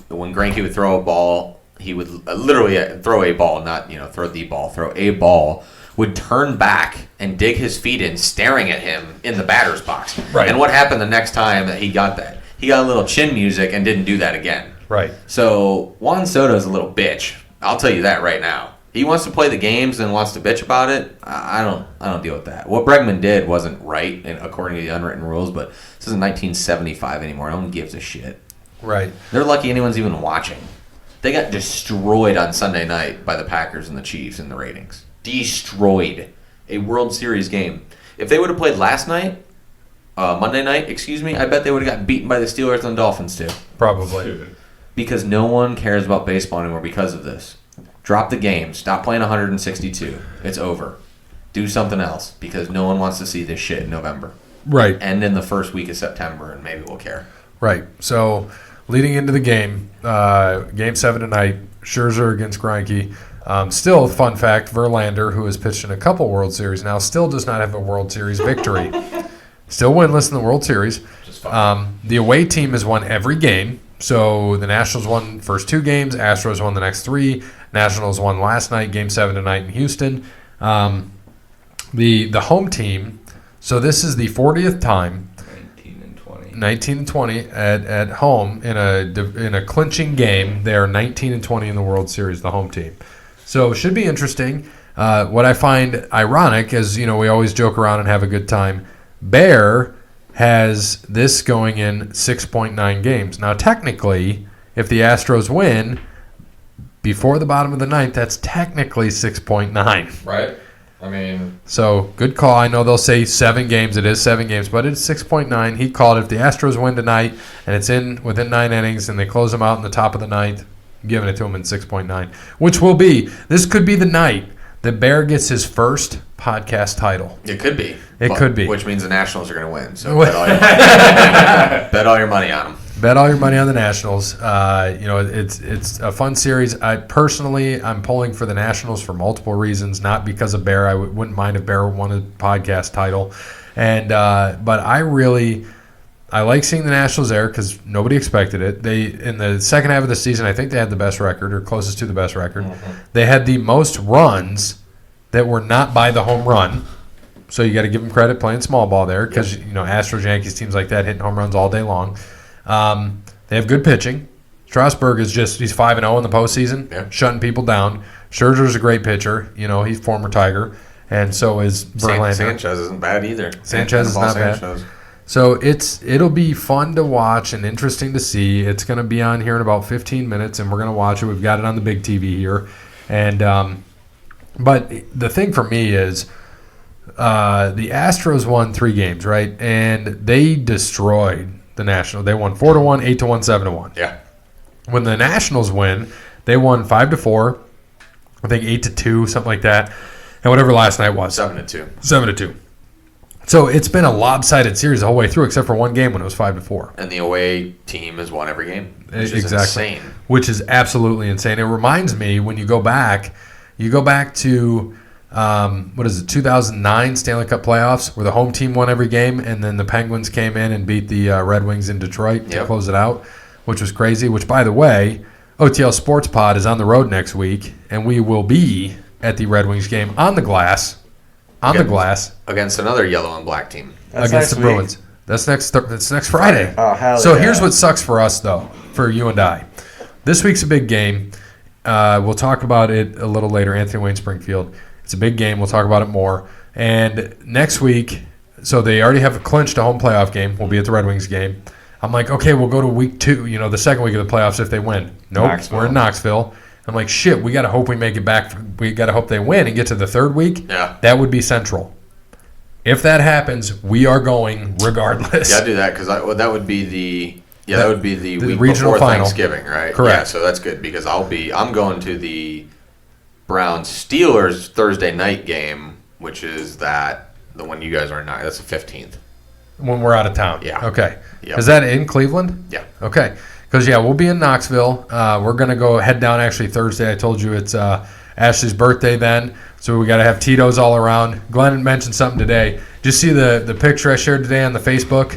when Greinke would throw a ball, he would literally throw a ball, not throw the ball, throw a ball. Would turn back and dig his feet in, staring at him in the batter's box. Right. And what happened the next time that he got that? He got a little chin music and didn't do that again. Right. So Juan Soto's a little bitch. I'll tell you that right now. He wants to play the games and wants to bitch about it. I don't deal with that. What Bregman did wasn't right, according to the unwritten rules. But this isn't 1975 anymore. No one gives a shit. Right. They're lucky anyone's even watching. They got destroyed on Sunday night by the Packers and the Chiefs in the ratings. Destroyed. A World Series game. If they would have played last night. Monday night, I bet they would have gotten beaten by the Steelers and the Dolphins too. Probably. Because no one cares about baseball anymore because of this. Drop the game. Stop playing 162. It's over. Do something else because no one wants to see this shit in November. Right. And in the first week of September, and maybe we'll care. Right. So, leading into the game, Game 7 tonight, Scherzer against Greinke. Still, fun fact, Verlander, who has pitched in a couple World Series now, still does not have a World Series victory. Still winless in the World Series. The away team has won every game. So the Nationals won the first 2 games. Astros won the next 3. Nationals won last night, Game 7 tonight in Houston. The home team, so this is the 40th time. 19 and 20 at home in a clinching game. They are 19 and 20 in the World Series, the home team. So it should be interesting. What I find ironic is, we always joke around and have a good time. Bear has this going in 6.9 games. Now, technically, if the Astros win before the bottom of the 9th, that's technically 6.9. Right. I mean... So, good call. I know they'll say 7 games. It is 7 games, but it's 6.9. He called it. If the Astros win tonight and it's within 9 innings and they close them out in the top of the 9th, I'm giving it to him in 6.9, which will be, this could be the night that Bear gets his first podcast title. It could be. Could be. Which means the Nationals are going to win. So bet all your money on them. Bet all your money on the Nationals. It's a fun series. I'm pulling for the Nationals for multiple reasons, not because of Bear. I wouldn't mind if Bear won a podcast title. But I like seeing the Nationals there because nobody expected it. They, in the second half of the season, I think they had the best record or closest to the best record. Mm-hmm. They had the most runs that were not by the home run. So you got to give them credit playing small ball there because, Astros, Yankees, teams like that hitting home runs all day long. They have good pitching. Strasburg is he's 5-0 in the postseason, shutting people down. Scherzer's a great pitcher. He's former Tiger. and so is Verlander. Sanchez isn't bad either. Sanchez is not bad. So it'll be fun to watch and interesting to see. It's going to be on here in about 15 minutes, and we're going to watch it. We've got it on the big TV here, and but the thing for me is the Astros won 3 games, right? And they destroyed the Nationals. They won 4-1, 8-1, 7-1. Yeah. When the Nationals win, they won 5-4, I think 8-2, something like that, and whatever last night was. 7-2. 7-2. So it's been a lopsided series the whole way through, except for one game when it was 5-4. And the away team has won every game, which is insane. Which is absolutely insane. It reminds me when you go back to 2009 Stanley Cup playoffs, where the home team won every game, and then the Penguins came in and beat the Red Wings in Detroit to close it out, which was crazy. Which, by the way, OTL Sports Pod is on the road next week, and we will be at the Red Wings game on the glass. Against another yellow and black team. Against the Bruins. That's next Friday. Oh, hell so yeah. Here's what sucks for us, though, for you and I. This week's a big game. We'll talk about it a little later. Anthony Wayne Springfield. It's a big game. We'll talk about it more. And next week, so they already have clinched a home playoff game. We'll be at the Red Wings game. I'm like, okay, we'll go to week 2, the second week of the playoffs if they win. Nope, we're in Knoxville. I'm like, shit, we got to hope we make it back. We got to hope they win and get to the third week. Yeah. That would be Central. If that happens, we are going regardless. Yeah, do that because that would be the week regional before final. Thanksgiving, right? Correct. Yeah, so that's good because I'm going to the Browns-Steelers Thursday night game, which is the one you guys are not. That's the 15th. When we're out of town. Yeah. Okay. Yep. Is that in Cleveland? Yeah. Okay. Because, we'll be in Knoxville. We're going to head down actually Thursday. I told you it's Ashley's birthday then, so we got to have Tito's all around. Glenn mentioned something today. Did you see the picture I shared today on the Facebook?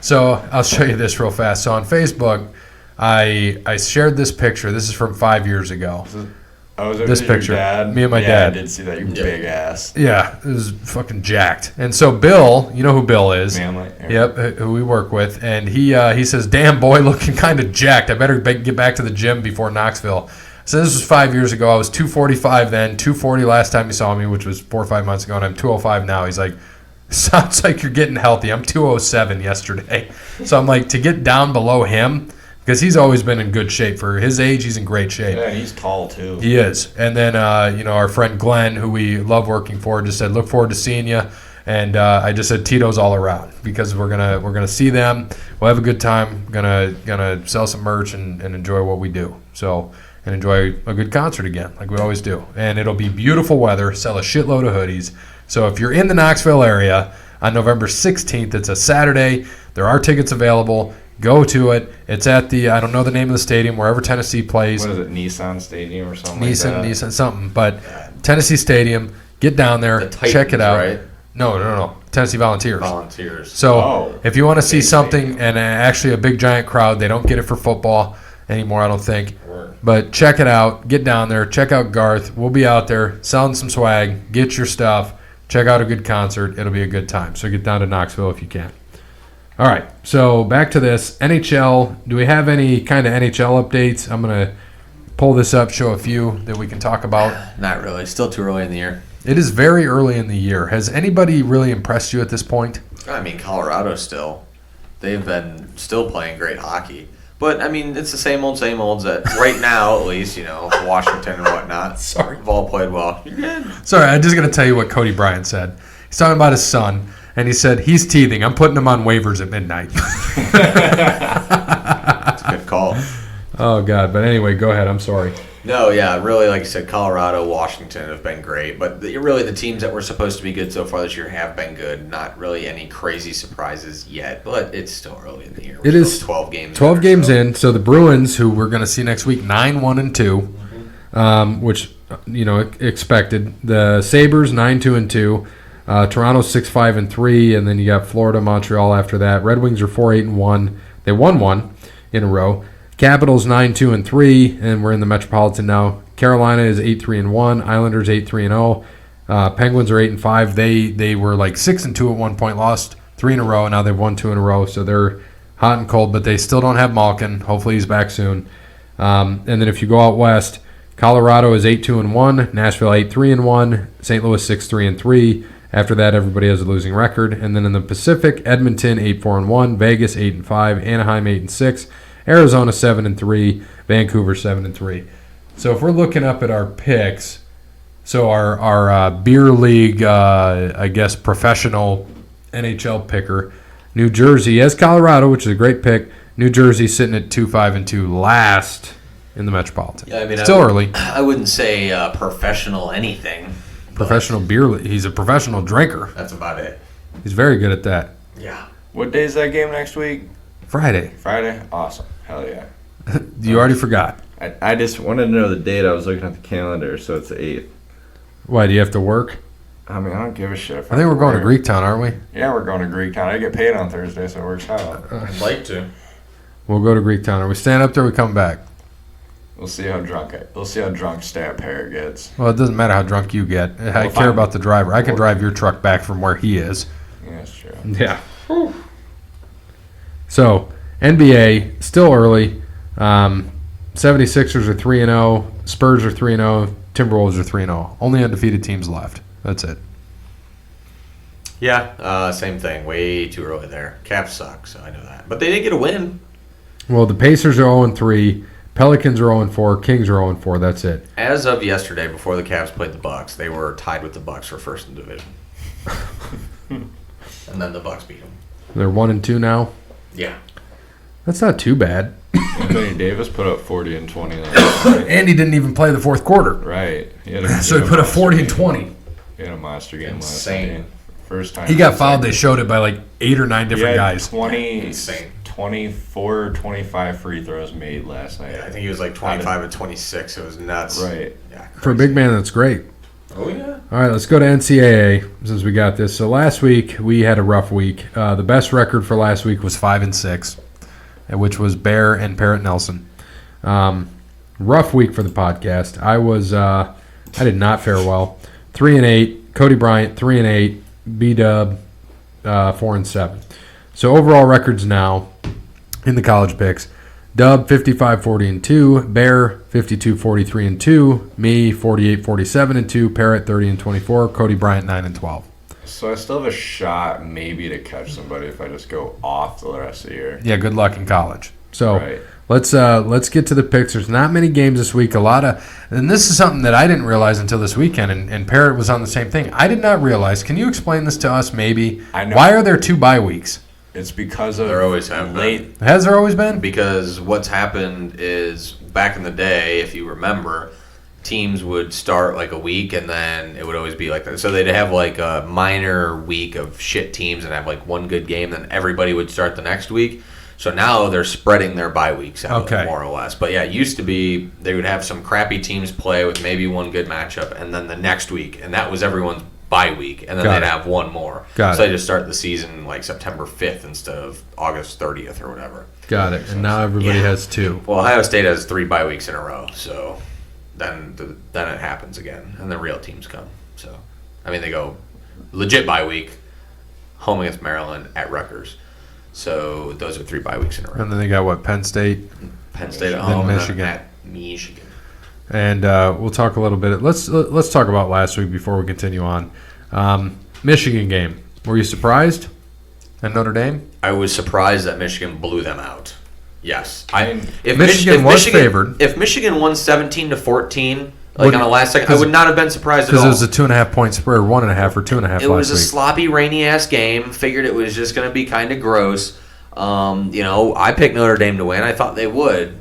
So I'll show you this real fast. So on Facebook, I shared this picture. This is from 5 years ago. This picture. Dad? Me and my dad. I did see that. You big ass. Yeah, it was fucking jacked. And so Bill, you know who Bill is? Manley. Yep, who we work with. And he says, damn, boy, looking kind of jacked. I better get back to the gym before Knoxville. So this was 5 years ago. I was 245 then, 240 last time he saw me, which was 4 or 5 months ago, and I'm 205 now. He's like, sounds like you're getting healthy. I'm 207 yesterday. So I'm like, to get down below him, because he's always been in good shape. For his age, he's in great shape. Yeah, he's tall, too. He is. And then, our friend Glenn, who we love working for, just said, look forward to seeing you. And I just said Tito's all around because we're gonna see them. We'll have a good time. Gonna sell some merch and enjoy what we do. So, and enjoy a good concert again, like we always do. And it'll be beautiful weather. Sell a shitload of hoodies. So if you're in the Knoxville area on November 16th, it's a Saturday. There are tickets available. Go to it. It's at the, I don't know the name of the stadium, wherever Tennessee plays. What is it, Nissan Stadium or something like that? Nissan something. But Tennessee Stadium, get down there, Titans, check it out. Right? No. Tennessee Volunteers. Volunteers. So if you want to see something and actually a big giant crowd, they don't get it for football anymore, I don't think. But check it out. Get down there. Check out Garth. We'll be out there selling some swag. Get your stuff. Check out a good concert. It'll be a good time. So get down to Knoxville if you can. All right, so back to this. NHL, do we have any kind of NHL updates? I'm going to pull this up, show a few that we can talk about. Not really. Still too early in the year. It is very early in the year. Has anybody really impressed you at this point? I mean, Colorado still. They've been still playing great hockey. But, I mean, it's the same old that right now, at least, Washington and whatnot. Sorry. Have all played well. You're good. Sorry, I'm just going to tell you what Cody Bryant said. He's talking about his son. And he said, he's teething. I'm putting him on waivers at midnight. That's a good call. Oh, God. But anyway, go ahead. I'm sorry. No, yeah, really, like I said, Colorado, Washington have been great. But really, the teams that were supposed to be good so far this year have been good. Not really any crazy surprises yet, but it's still early in the year. It is 12 games 12 games in. So the Bruins, who we're going to see next week, 9-1-2, which, expected. The Sabres, 9-2-2. Toronto's 6-5-3, and then you got Florida, Montreal after that. Red Wings are 4-8-1. They won one in a row. Capitals 9-2-3, and we're in the Metropolitan now. Carolina is 8-3-1. Islanders 8-3-0. Penguins are 8-5. They were like 6-2 at one point, lost 3 in a row, and now they've won 2 in a row. So they're hot and cold, but they still don't have Malkin. Hopefully he's back soon. And then if you go out west, Colorado is 8-2-1. Nashville 8-3-1. St. Louis 6-3-3. After that, everybody has a losing record. And then in the Pacific, Edmonton 8-4-1. Vegas 8-5. Anaheim 8-6. Arizona 7-3. Vancouver 7-3. So if we're looking up at our picks, so our beer league, I guess professional NHL picker, New Jersey has Colorado, which is a great pick. New Jersey sitting at 2-5-2, last in the Metropolitan. Yeah, I mean, still early. I wouldn't say professional anything. Professional beer league. He's a professional drinker. That's about it. He's very good at that. Yeah. What day is that game next week? Friday. Friday? Awesome. Hell yeah. You already forgot. I just wanted to know the date. I was looking at the calendar, so it's the 8th. Why, do you have to work? I mean, I don't give a shit. I think we're going to Greektown, aren't we? Yeah, we're going to Greektown. I get paid on Thursday, so it works out. I'd like to. We'll go to Greektown. Are we staying up there or we come back? We'll see how drunk Stat Parrot gets. Well, it doesn't matter how drunk you get. I care about the driver. I can drive your truck back from where he is. Yeah, that's true. Yeah. So, NBA, still early. 76ers are 3-0. Spurs are 3-0. Timberwolves are 3-0. Only undefeated teams left. That's it. Yeah, same thing. Way too early there. Caps suck, so I know that. But they did get a win. Well, the Pacers are 0-3. Pelicans are 0-4. Kings are 0-4. That's it. As of yesterday, before the Cavs played the Bucks, they were tied with the Bucks for first in division. And then the Bucks beat them. They're 1-2 now. Yeah. That's not too bad. Anthony Davis put up 40 and 20 last night. And he didn't even play the fourth quarter. Right. So he put up 40 and 20, He had a monster game Insane. last night. First time. He got fouled. They showed it by like 8 or 9 different guys. Insane. 24 or 25 free throws made last night. Yeah, I think he was like 25 and 26. It was nuts. Right. Yeah. For a big man, that's great. Oh, yeah. All right, let's go to NCAA since we got this. So last week we had a rough week. The best record for last week was 5-6, which was Bear and Parrot Nelson. Rough week for the podcast. I did not fare well. 3-8. Cody Bryant 3-8. B-Dub 4-7. So overall records now in the college picks: Dub 55-40-2, Bear 52-43-2, me 48-47-2, Parrot 30-24, Cody Bryant 9-12. So I still have a shot maybe to catch somebody if I just go off the rest of the year. Yeah, good luck in college. So Right. let's get to the picks. There's not many games this week. And this is something that I didn't realize until this weekend. And Parrot was on the same thing. I did not realize. Can you explain this to us? Maybe. I know. Why are there 2 bye weeks? It's because of There always have late. Has there always been? Because what's happened is back in the day, if you remember, teams would start like a week and then it would always be like that. So they'd have like a minor week of shit teams and have like one good game, then everybody would start the next week. So now they're spreading their bye weeks out more or less. But yeah, it used to be they would have some crappy teams play with maybe one good matchup and then the next week, and that was everyone's bye week, and then they'd have one more. So they just start the season like September 5th instead of August 30th or whatever. Got it. And now everybody has 2. Well, Ohio State has 3 bye weeks in a row, so then it happens again, and the real teams come. So, I mean, they go legit bye week, home against Maryland, at Rutgers. So those are 3 bye weeks in a row. And then they got what? Penn State at home, Michigan. and then at Michigan. And we'll talk a little bit. Let's talk about last week before we continue on. Michigan game. Were you surprised at Notre Dame? I was surprised that Michigan blew them out. Yes, if Michigan was favored. If Michigan won 17-14, on the last second, I would not have been surprised at all. Because it was a 2.5 point spread, 1.5 or 2.5 last week. It was a sloppy, rainy ass game. Figured it was just going to be kind of gross. I picked Notre Dame to win. I thought they would.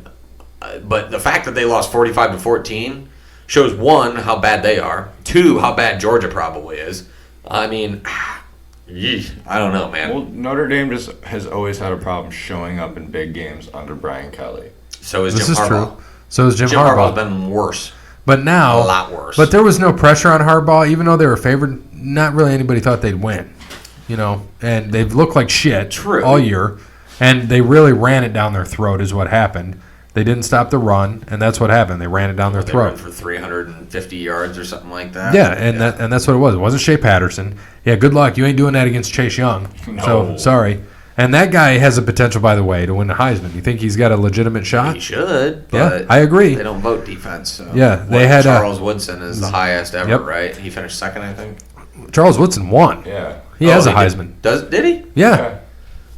But the fact that they lost 45-14 shows, 1, how bad they are. 2, how bad Georgia probably is. I mean, I don't know, man. Well, Notre Dame just has always had a problem showing up in big games under Brian Kelly. So is Jim Harbaugh. True. So is Jim Harbaugh. Harbaugh's been worse. But now, a lot worse. But there was no pressure on Harbaugh, even though they were favored. Not really anybody thought they'd win. And they've looked like shit all year. And they really ran it down their throat is what happened. They didn't stop the run, and that's what happened. They ran it down their throat. They ran for 350 yards or something like that. Yeah, and that's what it was. It wasn't Shea Patterson. Yeah, good luck. You ain't doing that against Chase Young. No. So, sorry. And that guy has a potential, by the way, to win the Heisman. You think he's got a legitimate shot? He should. Yeah, But I agree. They don't vote defense. So. Yeah, they had Charles Woodson is the highest ever, Yep. right? He finished second, I think. Charles Woodson won. Yeah. He has a He Heisman. Did he? Yeah.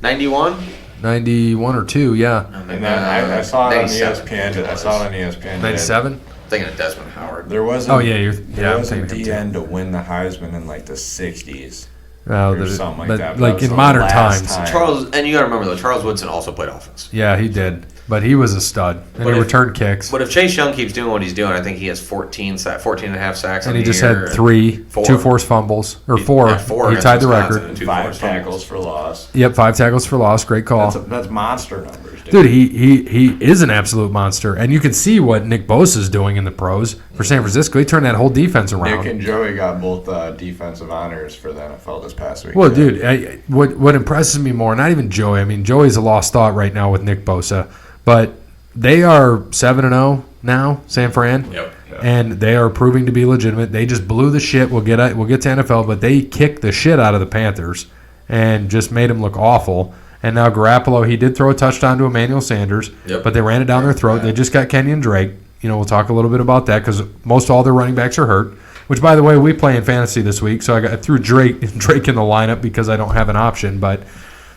91? 91 or 2, yeah. And then I saw it on 97, ESPN. I saw it on ESPN. 97? Thinking of Desmond Howard. There was Oh, yeah. there I'm was a thinking him too. DN to win the Heisman in like the 60s. Oh, Or something like but that, but like that was in the modern last times. time. Charles, and you got to remember though, Charles Woodson also played offense. Yeah, he did. But he was a stud. And But he if- returned kicks. But if Chase Young keeps doing what he's doing, I think he has 14 and a half sacks. And on he the just year, had 3, four. 2 forced fumbles, or 4. Yeah, 4 He against tied the Wisconsin record. and 2 5 forced tackles fumbles. for loss. Yep, 5 tackles for loss. Great call. That's monster numbers, dude. Dude, he is an absolute monster. And you can see what Nick Bosa's doing in the pros for San Francisco. He turned that whole defense around. Nick and Joey got both defensive honors for the NFL this past week. Well, dude, what impresses me more, not even Joey. I mean, Joey's a lost thought right now with Nick Bosa, but they are 7-0 now, San Fran, Yep. and they are proving to be legitimate. They just blew the shit. We'll get to NFL, but they kicked the shit out of the Panthers and just made them look awful. And now Garoppolo, he did throw a touchdown to Emmanuel Sanders, Yep. but they ran it down their throat. They just got Kenyon Drake. We'll talk a little bit about that because most all their running backs are hurt. Which, by the way, we play in fantasy this week, so I threw Drake in the lineup because I don't have an option, but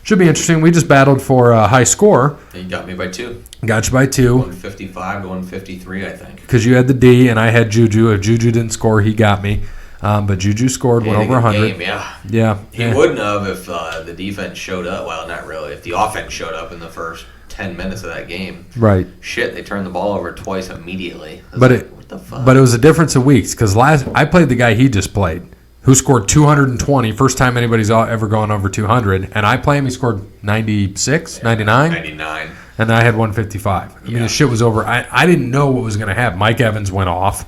should be interesting. We just battled for a high score. He got me by 2. Got you by 2 155 to 153, I think. because you had the D and I had Juju. If Juju didn't score, he got me. But Juju scored, went He had over a good 100. game, yeah. Yeah. He wouldn't have if the defense showed up. Well, not really. If the offense showed up in the first 10 minutes of that game. Right. Shit, they turned the ball over twice immediately. I was But like, what the fuck? But it was a difference of weeks because I played the guy he just played, who scored 220, first time anybody's ever gone over 200, and I play him. He scored 96, 99, 99. and I had 155. I mean, the shit was over. I didn't know what was going to happen. Mike Evans went off,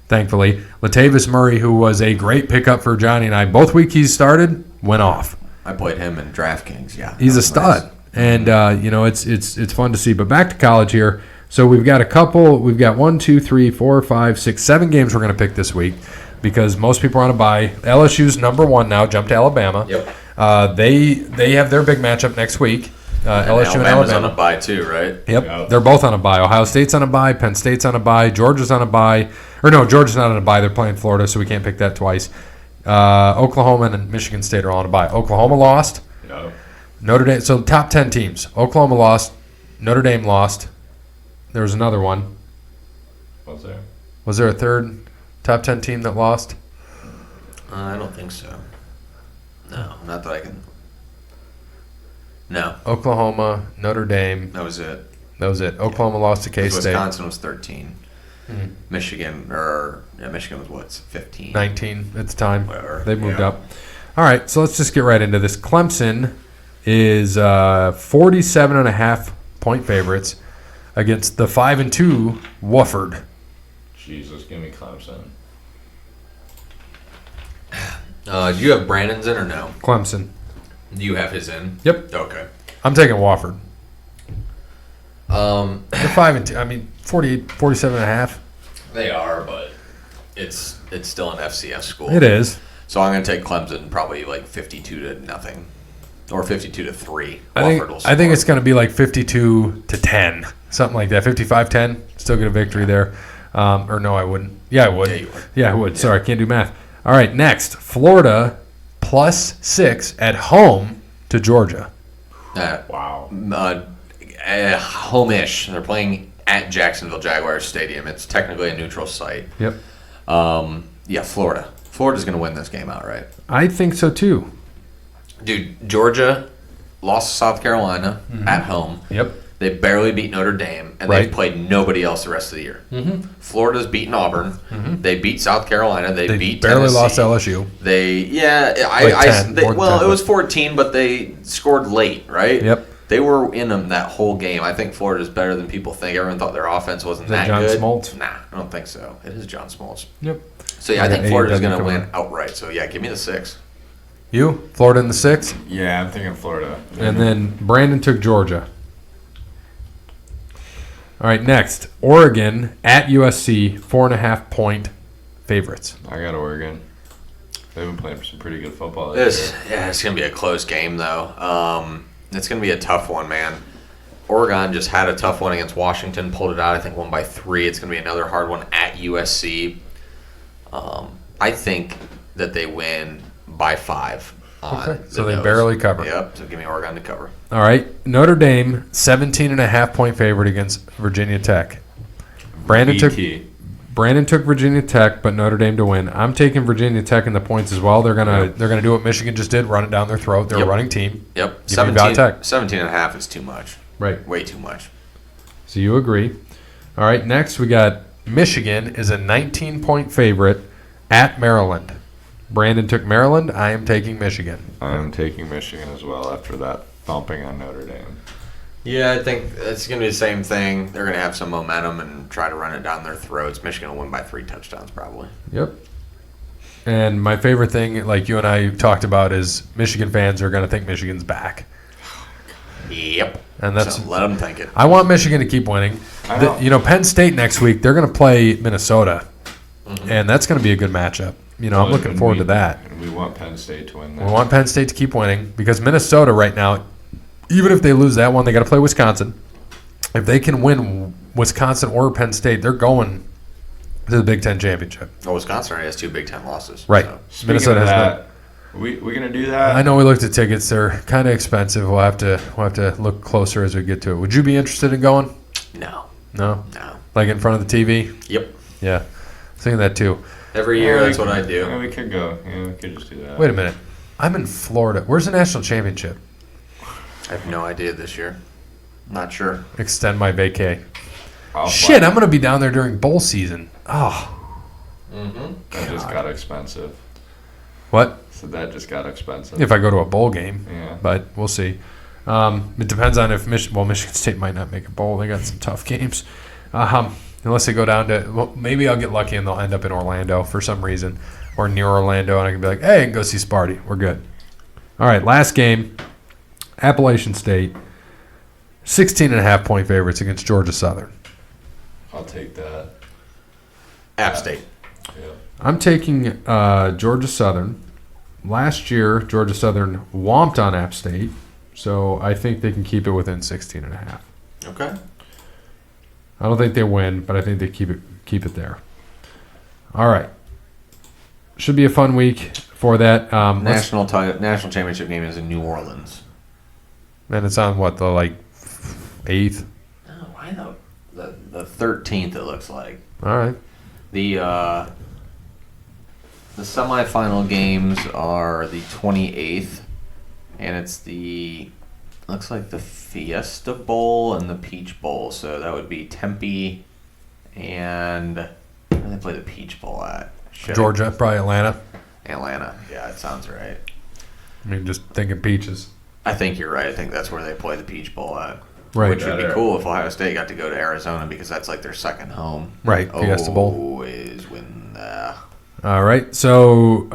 thankfully. Latavius Murray, who was a great pickup for Johnny and I, both weeks he started, went off. I played him in DraftKings, yeah. He's a stud, and it's fun to see. But back to college here. So we've got 1, 2, 3, 4, 5, 6, 7 games we're going to pick this week because most people are on a bye. LSU's number 1 now, jumped to Alabama. Yep. They have their big matchup next week. LSU and Alabama's Alabama. on a bye too, right? Yep, they're both on a bye. Ohio State's on a bye. Penn State's on a bye. Georgia's on a bye. Or no, Georgia's not on a bye. They're playing Florida, so we can't pick that twice. Oklahoma and Michigan State are all on a bye. Oklahoma lost. No. Notre Dame. So top 10 teams. Oklahoma lost. Notre Dame lost. There was another one. What's there? Was there a third top 10 team that lost? I don't think so. No, not that I can. No, Oklahoma, Notre Dame. that was it. That was it. Oklahoma lost to K-State. Wisconsin was 13. Michigan was what? 15. 19 at the time. Whatever. They moved Yeah. up. All right, so let's just get right into this. Clemson is 47.5 point favorites against the 5-2 Wofford. Jesus, give me Clemson. Do you have Brandon's in or no? Clemson. Do you have his in? Yep. Okay. I'm taking Wofford. Um, They're 5-2. I mean, 47.5. they are, but it's still an FCS school. It is. So I'm going to take Clemson probably like 52-0 or 52-3. I think it's going to be like 52-10, something like that. 55-10. Still get a victory there. Or no, I wouldn't. Yeah, I would. Yeah, you would. Yeah, I would. Sorry, I can't do math. All right, next, Florida +6 at home to Georgia. Wow. Home-ish. They're playing at Jacksonville Jaguars Stadium. It's technically a neutral site. Yep. Yeah, Florida. Florida's going to win this game outright. I think so too. Dude, Georgia lost to South Carolina at home. Yep. They barely beat Notre Dame, and Right. they've played nobody else the rest of the year. Florida's beaten Auburn. They beat South Carolina. They beat barely Tennessee. lost LSU. Like 10, more than 10. it was 14, but they scored late, right? Yep. They were in them that whole game. I think Florida's better than people think. Everyone thought their offense wasn't Is that that John good. Smoltz? Nah, I don't think so. It is John Smoltz. Yep. So yeah, I think Yeah, Florida's AEW going to coming win up. outright. So yeah, give me the 6. You? Florida in the 6? Yeah, I'm thinking Florida. And then Brandon took Georgia. All right, next. Oregon at USC, 4.5 point favorites. I got Oregon. They've been playing some pretty good football this year. It's going to be a close game though. It's going to be a tough one, man. Oregon just had a tough one against Washington, pulled it out, I think, won by 3. It's going to be another hard one at USC. I think that they win by 5. Okay. So they barely cover. Yep, so give me Oregon to cover. All right. Notre Dame, 17.5-point favorite against Virginia Tech. Brandon took Virginia Tech, but Notre Dame to win. I'm taking Virginia Tech in the points as well. They're gonna do what Michigan just did, run it down their throat. They're a running team. Yep. 17.5 is too much. Right. Way too much. So you agree. All right, next we got Michigan is a 19-point favorite at Maryland. Brandon took Maryland. I am taking Michigan. I'm taking Michigan as well after that thumping on Notre Dame. Yeah, I think it's going to be the same thing. They're going to have some momentum and try to run it down their throats. Michigan will win by 3 touchdowns probably. Yep. And my favorite thing, like you and I talked about, is Michigan fans are going to think Michigan's back. Yep. And that's so let them think it. I want Michigan to keep winning. Penn State next week, they're going to play Minnesota. Mm-hmm. And that's going to be a good matchup. I'm looking forward to that. And we want Penn State to win that. We want Penn State to keep winning because Minnesota right now, even if they lose that one, they got to play Wisconsin. If they can win Wisconsin or Penn State, they're going to the Big Ten championship. Well, Wisconsin already has 2 Big Ten losses. Right. So. Minnesota has that. We gonna do that? I know we looked at tickets. They're kind of expensive. We'll have to look closer as we get to it. Would you be interested in going? No. No. No. Like in front of the TV? Yep. Yeah. I was thinking that too. Every year, that's what I do. Yeah, we could go. Yeah, we could just do that. Wait a minute. I'm in Florida. Where's the national championship? I have no idea this year. Not sure. Extend my vacay. Shit, I'm going to be down there during bowl season. Oh. Mm-hmm. That just got expensive. What? So that just got expensive. If I go to a bowl game. Yeah. But we'll see. It depends on if Michigan State might not make a bowl. They got some tough games. Unless they go down to, well, maybe I'll get lucky and they'll end up in Orlando for some reason or near Orlando, and I can be like, hey, I can go see Sparty. We're good. All right, last game, Appalachian State, 16.5-point favorites against Georgia Southern. I'll take that. App State. Yeah. I'm taking Georgia Southern. Last year, Georgia Southern whomped on App State, so I think they can keep it within 16.5. Okay. I don't think they win, but I think they keep it there. All right. Should be a fun week for that. National championship game is in New Orleans. And it's on what, the 8th? No, why the 13th? It looks like. All right. The semifinal games are the 28th, and it's looks like the Fiesta Bowl and the Peach Bowl. So that would be Tempe and where do they play the Peach Bowl at? Georgia, probably Atlanta. Atlanta. Yeah, that sounds right. I mean, just thinking peaches. I think you're right. I think that's where they play the Peach Bowl at. Right. Which would be cool if Ohio State got to go to Arizona because that's like their second home. Right. Fiesta Bowl. Always win there. All right. So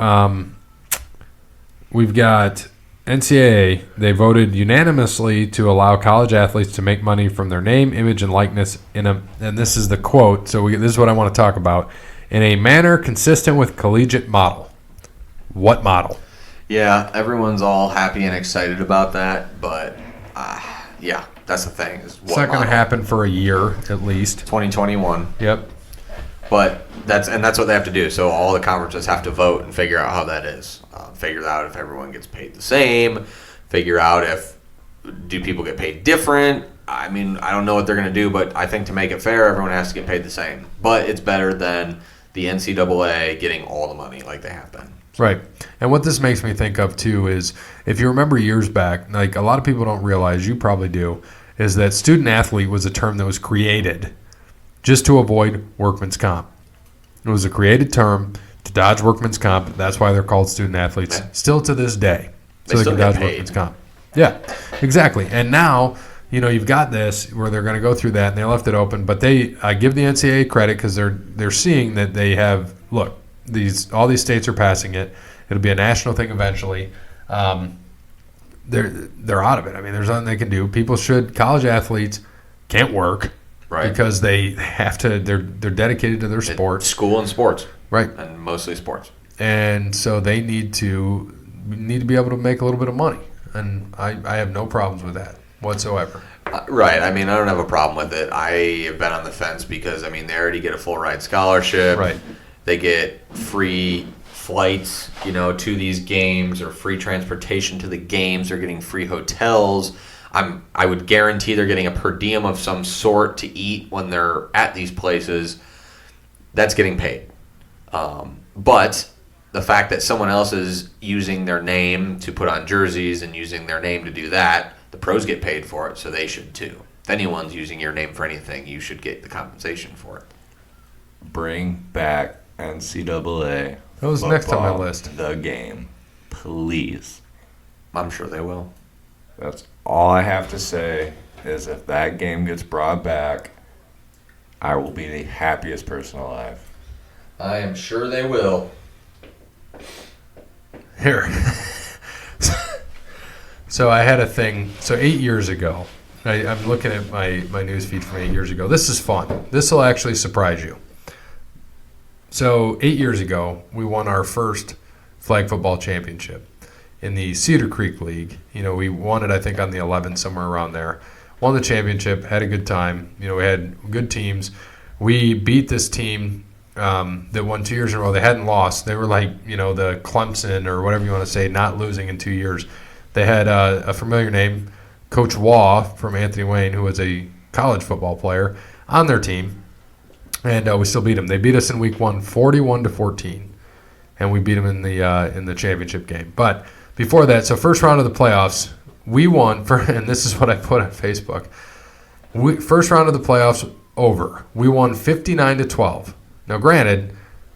we've got NCAA. They voted unanimously to allow college athletes to make money from their name, image, and likeness and this is the quote. So this is what I want to talk about. In a manner consistent with collegiate model. What model? Yeah, everyone's all happy and excited about that, but yeah, that's the thing. It's not going to happen for a year at least. 2021. Yep. But that's what they have to do. So all the conferences have to vote and figure out how that is. Figure out if everyone gets paid the same. Figure out do people get paid different. I mean, I don't know what they're going to do, but I think to make it fair, everyone has to get paid the same. But it's better than the NCAA getting all the money like they have been. Right. And what this makes me think of, too, is if you remember years back, like a lot of people don't realize, you probably do, is that student-athlete was a term that was created just to avoid workman's comp. It was a created term to dodge workman's comp. That's why they're called student-athletes still to this day. So they can dodge workman's comp. Yeah, exactly. And now, you've got this where they're going to go through that, and they left it open. But I give the NCAA credit because they're seeing that they have, look, all these states are passing it. It'll be a national thing eventually. They're out of it. I mean, there's nothing they can do. College athletes can't work, right? Because they have to. They're dedicated to their sport, school and sports, right? And mostly sports. And so they need to be able to make a little bit of money. and I have no problems with that whatsoever. Right. I mean, I don't have a problem with it. I have been on the fence because, I mean, they already get a full ride scholarship. Right. They get free flights, to these games, or free transportation to the games. They're getting free hotels. I would guarantee they're getting a per diem of some sort to eat when they're at these places. That's getting paid. But the fact that someone else is using their name to put on jerseys and using their name to do that, the pros get paid for it, so they should too. If anyone's using your name for anything, you should get the compensation for it. Bring back NCAA. That was next on my list. The game, please. I'm sure they will. That's all I have to say is if that game gets brought back, I will be the happiest person alive. I am sure they will. Here. So I had a thing. So 8 years ago, I'm looking at my news feed from 8 years ago. This is fun. This will actually surprise you. So 8 years ago, we won our first flag football championship in the Cedar Creek League. We won it, I think, on the 11th, somewhere around there. Won the championship, had a good time. We had good teams. We beat this team that won 2 years in a row. They hadn't lost. They were like, the Clemson or whatever you want to say, not losing in 2 years. They had a familiar name, Coach Waugh from Anthony Wayne, who was a college football player, on their team. And we still beat them. They beat us in week 1, 41-14. And we beat them in the championship game. But before that, so first round of the playoffs, we won, and this is what I put on Facebook. First round of the playoffs over. We won 59-12. Now, granted,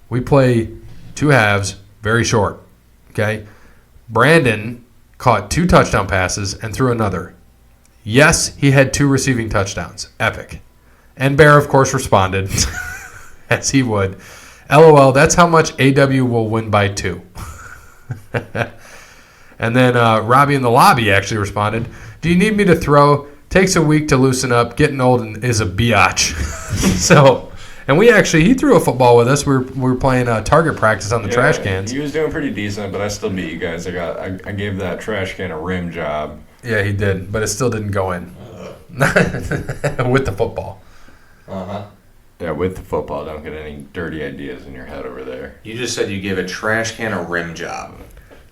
we play 2 halves, very short. Okay? Brandon caught 2 touchdown passes and threw another. Yes, he had 2 receiving touchdowns. Epic. And Bear, of course, responded, as he would. LOL, that's how much AW will win by 2. And then Robbie in the lobby actually responded, do you need me to throw? Takes a week to loosen up. Getting old is a biatch. So, and he threw a football with us. We were playing target practice on the trash cans. He was doing pretty decent, but I still beat you guys. I gave that trash can a rim job. Yeah, he did, but it still didn't go in. With the football. Uh-huh. Yeah, with the football. Don't get any dirty ideas in your head over there. You just said you gave a trash can a rim job.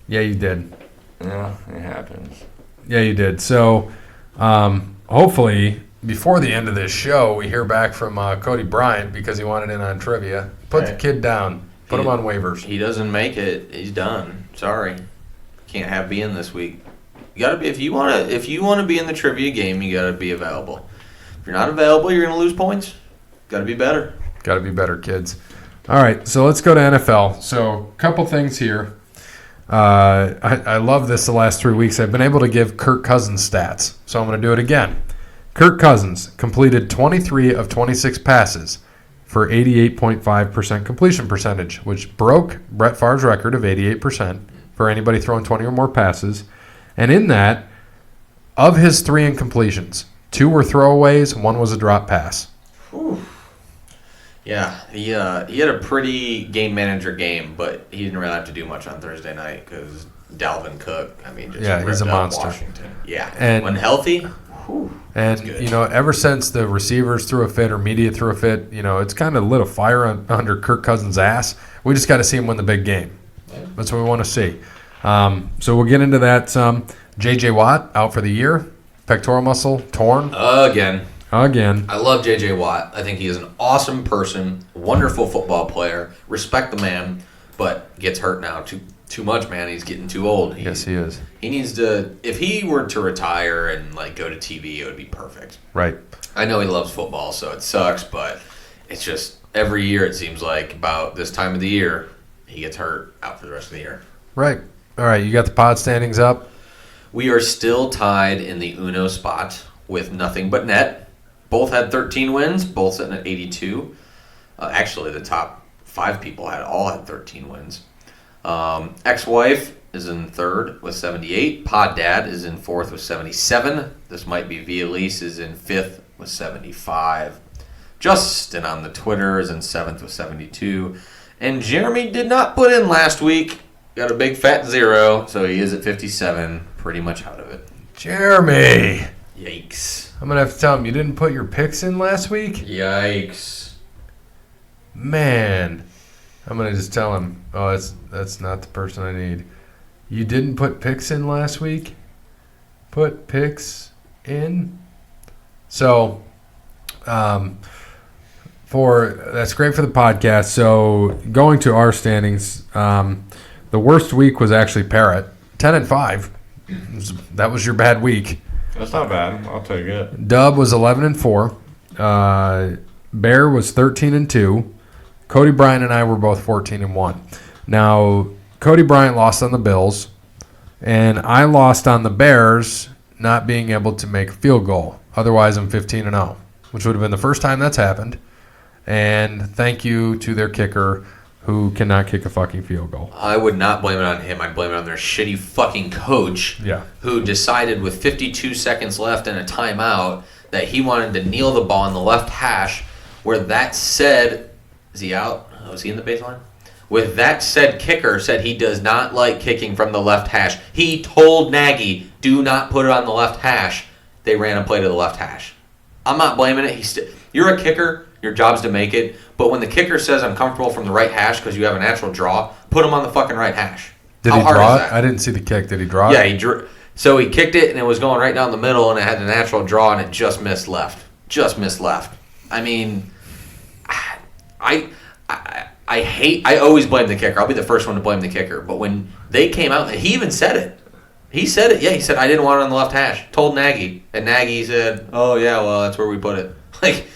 Yeah, you did. Yeah, it happens. Yeah, you did. So, hopefully, before the end of this show, we hear back from Cody Bryant because he wanted in on trivia. Put the kid down. Put him on waivers. He doesn't make it. He's done. Sorry, can't have be in this week. You gotta be if you want to be in the trivia game. You gotta be available. If you're not available, you're gonna lose points. Gotta be better. Gotta be better, kids. All right, so let's go to NFL. So, a couple things here. I love this the last 3 weeks. I've been able to give Kirk Cousins stats, so I'm going to do it again. Kirk Cousins completed 23 of 26 passes for 88.5% completion percentage, which broke Brett Favre's record of 88% for anybody throwing 20 or more passes. And in that, of his 3 incompletions, 2 were throwaways, 1 was a drop pass. Whew. Yeah, he had a pretty game manager game, but he didn't really have to do much on Thursday night because Dalvin Cook, he's a monster. Washington. Yeah, and when healthy, and ever since the receivers threw a fit or media threw a fit, it's kind of lit a fire under Kirk Cousins' ass. We just got to see him win the big game. Yeah. That's what we want to see. So we'll get into that some. J.J. Watt out for the year, pectoral muscle torn again. I love J.J. Watt. I think he is an awesome person, wonderful football player. Respect the man, but gets hurt now too much, man. He's getting too old. Yes, he is. He needs to. If he were to retire and go to TV, it would be perfect. Right. I know he loves football, so it sucks, but it's just every year it seems like about this time of the year he gets hurt out for the rest of the year. Right. All right. You got the pod standings up. We are still tied in the Uno spot with nothing but net. Both had 13 wins, both sitting at 82. Actually, the top 5 people all had 13 wins. Ex-wife is in 3rd with 78. Pod Dad is in 4th with 77. This might be Vialise is in 5th with 75. Justin on the Twitter is in 7th with 72. And Jeremy did not put in last week. Got a big fat 0, so he is at 57. pretty much out of it. Jeremy. Yikes. I'm going to have to tell him you didn't put your picks in last week? Yikes. Man. I'm going to just tell him, oh, that's not the person I need. You didn't put picks in last week? Put picks in? So, that's great for the podcast. So, going to our standings, the worst week was actually Parrot, 10-5. That was your bad week. That's not bad. I'll take it. Dub was 11-4. Bear was 13-2. Cody Bryant and I were both 14-1. Now, Cody Bryant lost on the Bills, and I lost on the Bears not being able to make a field goal. Otherwise, I'm 15-0, which would have been the first time that's happened. And thank you to their kicker, who cannot kick a fucking field goal. I would not blame it on him. I'd blame it on their shitty fucking coach, who decided with 52 seconds left and a timeout that he wanted to kneel the ball on the left hash, where that said, is he out? Oh, is he in the baseline? With that said, kicker said he does not like kicking from the left hash. He told Nagy, do not put it on the left hash. They ran a play to the left hash. I'm not blaming it. You're a kicker. Your job's to make it. But when the kicker says I'm comfortable from the right hash because you have a natural draw, put him on the fucking right hash. Did he draw it? I didn't see the kick. Did he draw it? Yeah, he drew. So he kicked it, and it was going right down the middle, and it had a natural draw, and it just missed left. Just missed left. I mean, I always blame the kicker. I'll be the first one to blame the kicker. But when they came out, he even said it. He said it. Yeah, he said, I didn't want it on the left hash. Told Nagy. And Nagy said, oh, yeah, well, that's where we put it. Like,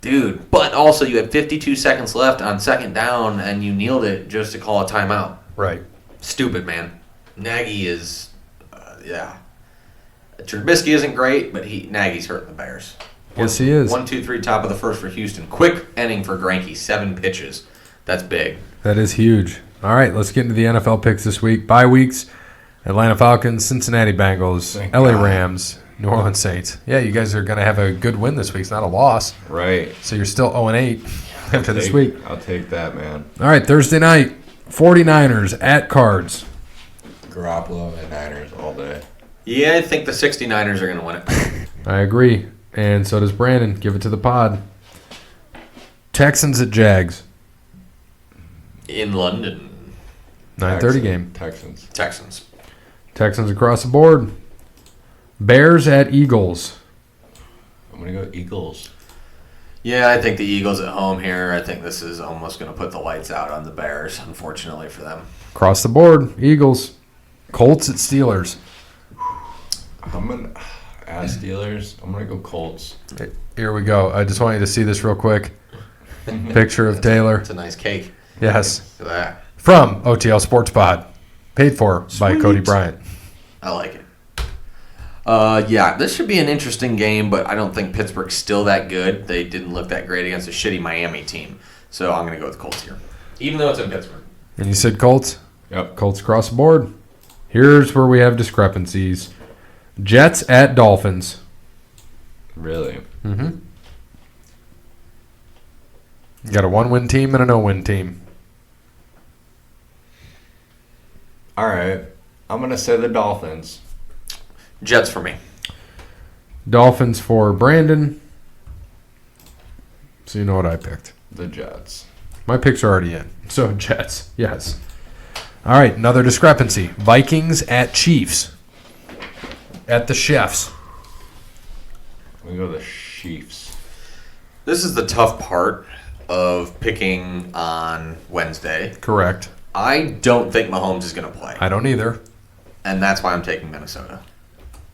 dude. But also, you had 52 seconds left on second down, and you kneeled it just to call a timeout. Right. Stupid, man. Nagy is, Trubisky isn't great, but Nagy's hurting the Bears. Yes, he is. 1, 2, 3, top of the first for Houston. Quick inning for Greinke. 7 pitches. That's big. That is huge. All right, let's get into the NFL picks this week. Bye weeks. Atlanta Falcons, Cincinnati Bengals, LA Rams, New Orleans Saints. Yeah, you guys are going to have a good win this week. It's not a loss. Right. So you're still 0-8 after this week. I'll take that, man. All right, Thursday night, 49ers at Cards. Garoppolo and Niners all day. Yeah, I think the 69ers are going to win it. I agree. And so does Brandon. Give it to the pod. Texans at Jags. In London. 9:30 game. Texans. Texans across the board. Bears at Eagles. I'm going to go Eagles. Yeah, I think the Eagles at home here. I think this is almost going to put the lights out on the Bears, unfortunately for them. Across the board, Eagles. Colts at Steelers. I'm going to ask Steelers. I'm going to go Colts. Here we go. I just want you to see this real quick. Picture of Taylor. It's a nice cake. Yes. Look at that. From OTL Sports Pod. Paid for by Cody Bryant. I like it. Yeah, this should be an interesting game, but I don't think Pittsburgh's still that good. They didn't look that great against a shitty Miami team. So I'm going to go with the Colts here. Even though it's in Pittsburgh. And you said Colts? Yep. Colts across the board. Here's where we have discrepancies. Jets at Dolphins. Really? Mm-hmm. You got a 1-win team and a no-win team. All right. I'm going to say the Dolphins. Jets for me. Dolphins for Brandon. So you know what I picked. The Jets. My picks are already in. So Jets, yes. All right, another discrepancy. Vikings at Chiefs. At the Chefs. We go the Chiefs. This is the tough part of picking on Wednesday. Correct. I don't think Mahomes is going to play. I don't either. And that's why I'm taking Minnesota.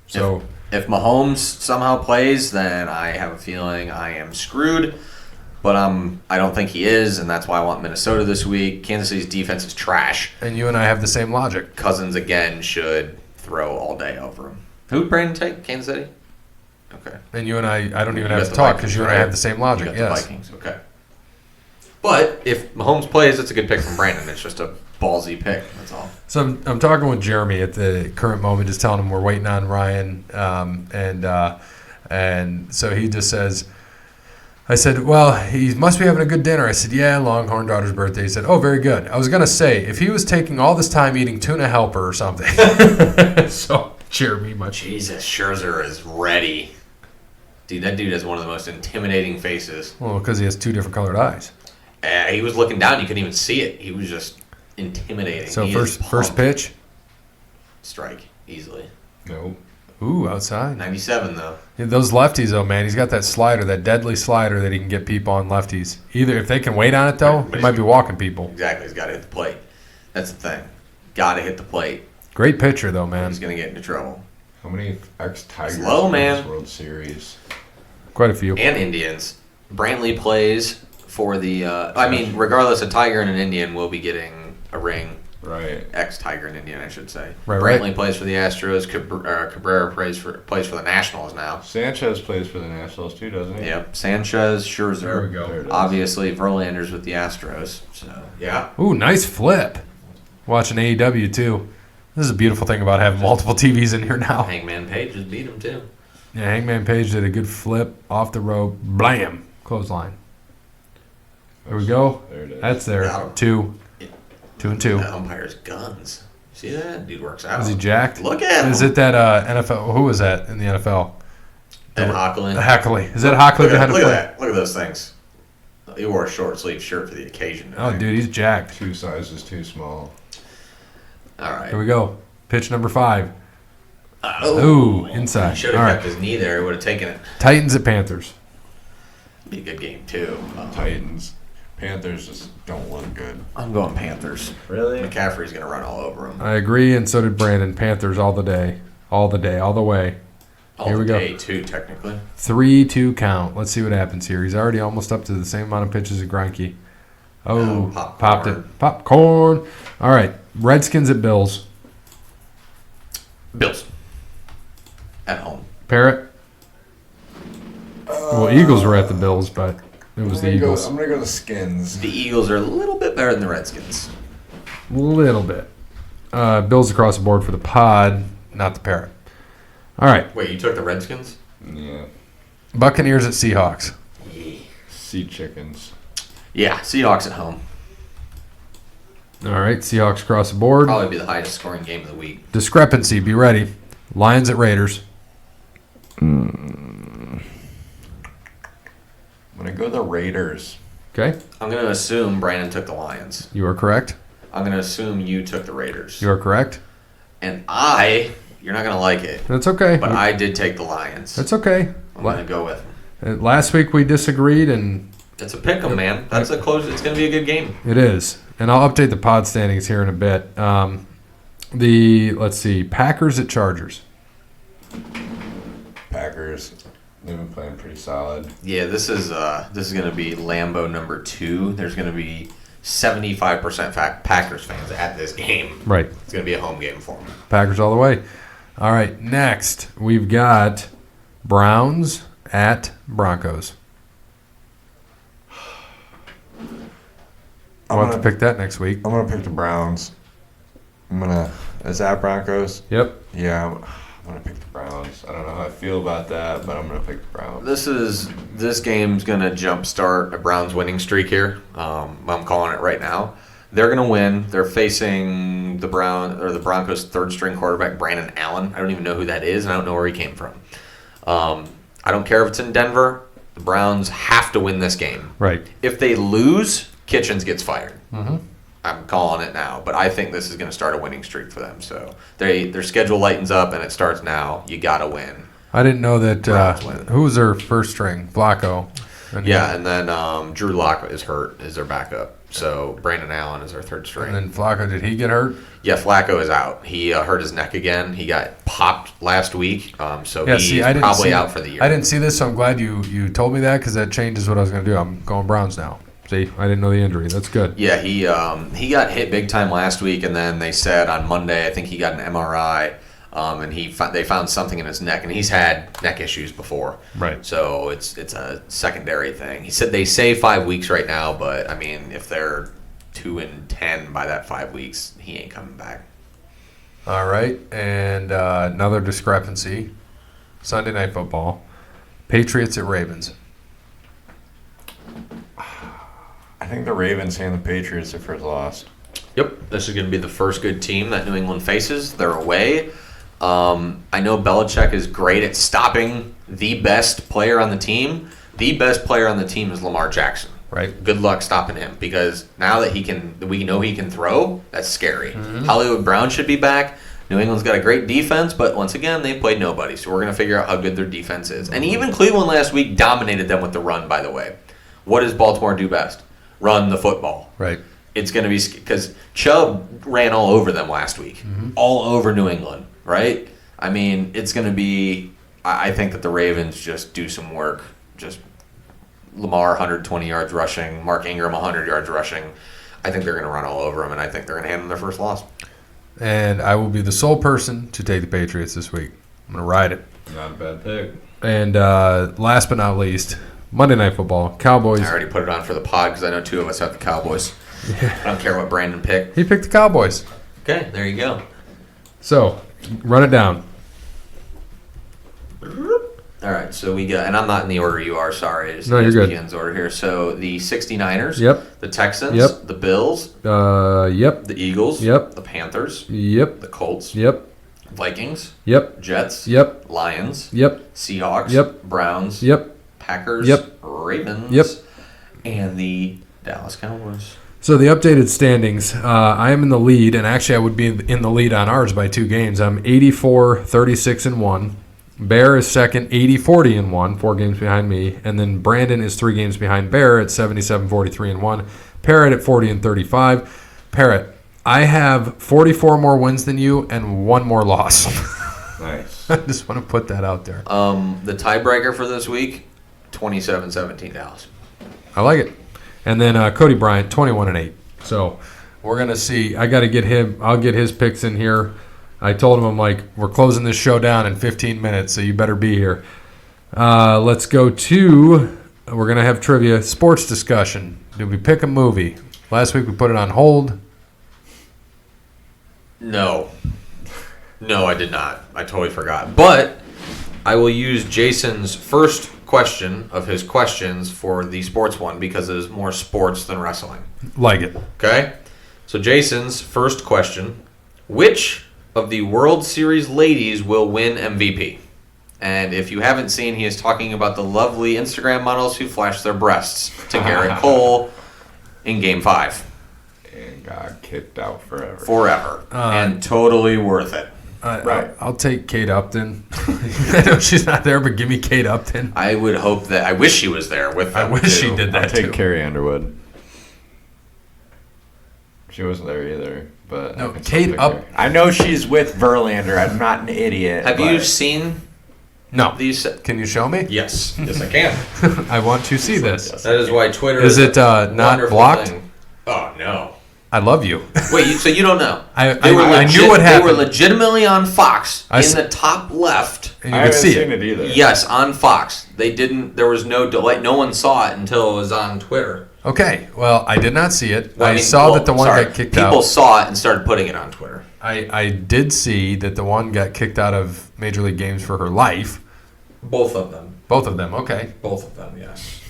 So if Mahomes somehow plays, then I have a feeling I am screwed. But I don't think he is, and that's why I want Minnesota this week. Kansas City's defense is trash. And you and I have the same logic. Cousins, again, should throw all day over him. Who did Brandon take? Kansas City? Okay. And you and I don't even have to talk because you and I have the same logic. You got the Vikings, okay. But if Mahomes plays, it's a good pick from Brandon. It's just a ballsy pick. That's all. So I'm talking with Jeremy at the current moment, just telling him we're waiting on Ryan, and so he just says, I said, well, he must be having a good dinner. I said, yeah, Longhorn daughter's birthday. He said, oh, very good. I was going to say, if he was taking all this time eating tuna helper or something. So, cheer me much. Jesus, Scherzer is ready. Dude, that dude has one of the most intimidating faces. Well, because he has 2 different colored eyes. He was looking down. You couldn't even see it. He was just intimidating. So, first pitch? Strike, easily. Nope. Ooh, outside. 97, though. Yeah, those lefties, though, man, he's got that slider, that deadly slider that he can get people on lefties. Either if they can wait on it, though, he might be walking people. Exactly. He's got to hit the plate. That's the thing. Got to hit the plate. Great pitcher, though, man. He's going to get into trouble. How many ex-Tigers Slow, in man. this World Series? Quite a few. And Indians. Brantley plays for the... regardless, a Tiger and an Indian will be getting a ring. Right. Ex-Tiger and Indian, I should say. Right. Brantley plays for the Astros. Cabrera plays for the Nationals now. Sanchez plays for the Nationals too, doesn't he? Yep. Sanchez, Scherzer. There we go. There it is. Obviously, Verlander's with the Astros. So, yeah. Ooh, nice flip. Watching AEW, too. This is a beautiful thing about having multiple TVs in here now. Hangman Page just beat him, too. Yeah, Hangman Page did a good flip off the rope. Blam. Clothesline. There we go. There it is. That's there. Yeah. 2. 2 and 2. The umpire's guns. See that? Dude works out. Is he jacked? Look at him. Is it that NFL? Who was that in the NFL? And Hockley. Hockley. Is that Hockley behind the Look plate? at that. Look at those things. He wore a short sleeve shirt for the occasion. Oh, dude, he's jacked. 2 sizes too small. All right. Here we go. Pitch number 5. Oh, inside. He should have All kept his knee there. He would have taken it. Titans at Panthers. Be a good game, too. Titans. Panthers just don't look good. I'm going Panthers. Really? McCaffrey's going to run all over him. I agree, and so did Brandon. Panthers all the day. All the day. All the way. Here we go. Day, too, technically. 3-2 count. Let's see what happens here. He's already almost up to the same amount of pitches as Greinke. Oh, popcorn. popped it. Popcorn. All right. Redskins at Bills. Bills. At home. Parrot. Well, Eagles were at the Bills, but it was the Eagles. I'm going to go the Skins. The Eagles are a little bit better than the Redskins. A little bit. Bills across the board for the pod, not the Parrot. All right. Wait, you took the Redskins? Yeah. Buccaneers at Seahawks. Sea chickens. Yeah, Seahawks at home. All right. Seahawks across the board. Probably be the highest scoring game of the week. Discrepancy. Be ready. Lions at Raiders. I'm going to go the Raiders. Okay. I'm going to assume Brandon took the Lions. You are correct. I'm going to assume you took the Raiders. You are correct. And you're not going to like it, That's okay. but I did take the Lions. That's okay. I'm going to go with them. Last week we disagreed, and It's a pick 'em, man. That's a close. It's going to be a good game. it is. And I'll update the pod standings here in a bit. Let's see, Packers at Chargers. Packers. They've been playing pretty solid. Yeah, this is going to be Lambeau number 2. There's going to be 75% Packers fans at this game. Right. It's going to be a home game for them. Packers all the way. All right, next we've got Browns at Broncos. We'll have to pick that next week. I'm going to pick the Browns. Is that Broncos? Yep. Yeah, I'm going to pick the Browns. I don't know how I feel about that, but I'm going to pick the Browns. This game's going to jumpstart a Browns winning streak here. I'm calling it right now. They're going to win. They're facing the Broncos' third-string quarterback, Brandon Allen. I don't even know who that is, and I don't know where he came from. I don't care if it's in Denver. The Browns have to win this game. Right. If they lose, Kitchens gets fired. Mm-hmm. I'm calling it now, but I think this is going to start a winning streak for them. So their schedule lightens up, and it starts now. You got to win. I didn't know that. Browns win. Who was their first string? Flacco. And then Drew Lock is hurt, is their backup. So Brandon Allen is their third string. And then Flacco, did he get hurt? Yeah, Flacco is out. He hurt his neck again. He got popped last week, so he's probably out for the year. I didn't see this, so I'm glad you told me that because that changes what I was going to do. I'm going Browns now. See, I didn't know the injury. That's good. Yeah, he got hit big time last week, and then they said on Monday, I think he got an MRI, and they found something in his neck, and he's had neck issues before. Right. So it's a secondary thing. He said they say 5 weeks right now, but I mean, if they're 2-10 by that 5 weeks, he ain't coming back. All right, and another discrepancy. Sunday Night Football. Patriots at Ravens. I think the Ravens and the Patriots are first loss. Yep, this is going to be the first good team that New England faces. They're away. I know Belichick is great at stopping the best player on the team. The best player on the team is Lamar Jackson. Right. Good luck stopping him because now that we know he can throw. That's scary. Hollywood Brown should be back. New England's got a great defense, but once again, they played nobody. So we're going to figure out how good their defense is. And even Cleveland last week dominated them with the run. By the way, what does Baltimore do best? Run the football. Right. It's going to be because Chubb ran all over them last week, all over New England, right? I mean, it's going to be. I think that the Ravens just do some work. Just Lamar 120 yards rushing, Mark Ingram 100 yards rushing. I think they're going to run all over them, and I think they're going to hand them their first loss. And I will be the sole person to take the Patriots this week. I'm going to ride it. Not a bad pick. And last but not least, Monday Night Football, Cowboys. I already put it on for the pod because I know two of us have the Cowboys. I don't care what Brandon picked. He picked the Cowboys. Okay, there you go. So, run it down. All right, so we got, and I'm not in the order you are, sorry. It's No, you're good. ESPN's order here. So the 69ers, Yep. the Texans, Yep. the Bills, Yep. the Eagles, Yep. the Panthers, Yep. the Colts, Yep. Vikings, Yep. Jets, Yep. Lions, Yep. Seahawks, Yep. Browns, Yep. Packers, Yep. Ravens, Yep. and the Dallas Cowboys. So the updated standings, I am in the lead, and actually I would be in the lead on ours by 2 games. I'm 84-36-1. Bear is second, 80-40-1, 4 games behind me. And then Brandon is 3 games behind Bear at 77-43-1. Parrot at 40-35. Parrot, I have 44 more wins than you and 1 more loss. Nice. I just want to put that out there. The tiebreaker for this week, 27-17 Dallas. I like it. And then Cody Bryant, 21-8. So we're going to see. I got to get him. I'll get his picks in here. I told him, I'm like, we're closing this show down in 15 minutes, so you better be here. Let's go to, we're going to have trivia, sports discussion. Did we pick a movie? Last week we put it on hold. No, I did not. I totally forgot. But I will use Jason's first question of his questions for the sports one because it is more sports than wrestling. Like it. Okay? So Jason's first question, which of the World Series ladies will win MVP? And if you haven't seen, he is talking about the lovely Instagram models who flashed their breasts to Garrett Cole in Game 5. And got kicked out forever. Forever. And totally worth it. Right. I'll take Kate Upton. I know she's not there, but give me Kate Upton. I would hope that. I wish she was there with them. I wish she did that I'll take too. Carrie Underwood. She wasn't there either, but No, I can Kate still pick Up- her. I know she's with Verlander. I'm not an idiot. Have but you seen No. these? Can you show me? Yes. Yes, I can. I want to see this. That is why Twitter Is it a not wonderful blocked? thing. Oh, no. I love you. Wait, so you don't know? I They knew what happened. They were legitimately on Fox I in s- the top left. And I you could haven't see seen it. it either. Yes, on Fox. They didn't. There was no delay. No one saw it until it was on Twitter. Okay, well, I did not see it. Well, I mean, saw well, that the one sorry, got kicked People out. saw it and started putting it on Twitter. I did see that the one got kicked out of Major League games for her life. Both of them. Both of them, okay. Both of them, yes.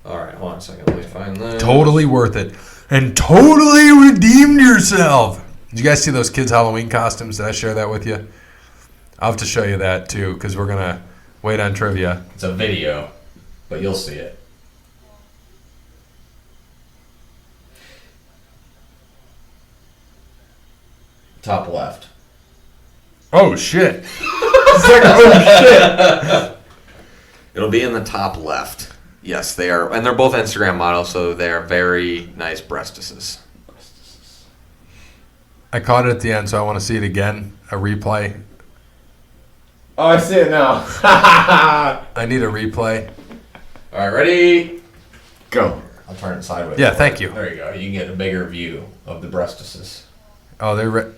All right, hold on a second. Let me find this. Totally worth it. And totally redeemed yourself. Did you guys see those kids' Halloween costumes? Did I share that with you? I'll have to show you that, too, because we're going to wait on trivia. It's a video, but you'll see it. Top left. Oh, shit. It'll be in the top left. Yes, they are. And they're both Instagram models, so they are very nice breastises. I caught it at the end, so I want to see it again. A replay. Oh, I see it now. I need a replay. All right, ready? Go. I'll turn it sideways. Yeah, for thank you. you. There you go. You can get a bigger view of the breastises. Oh, they're...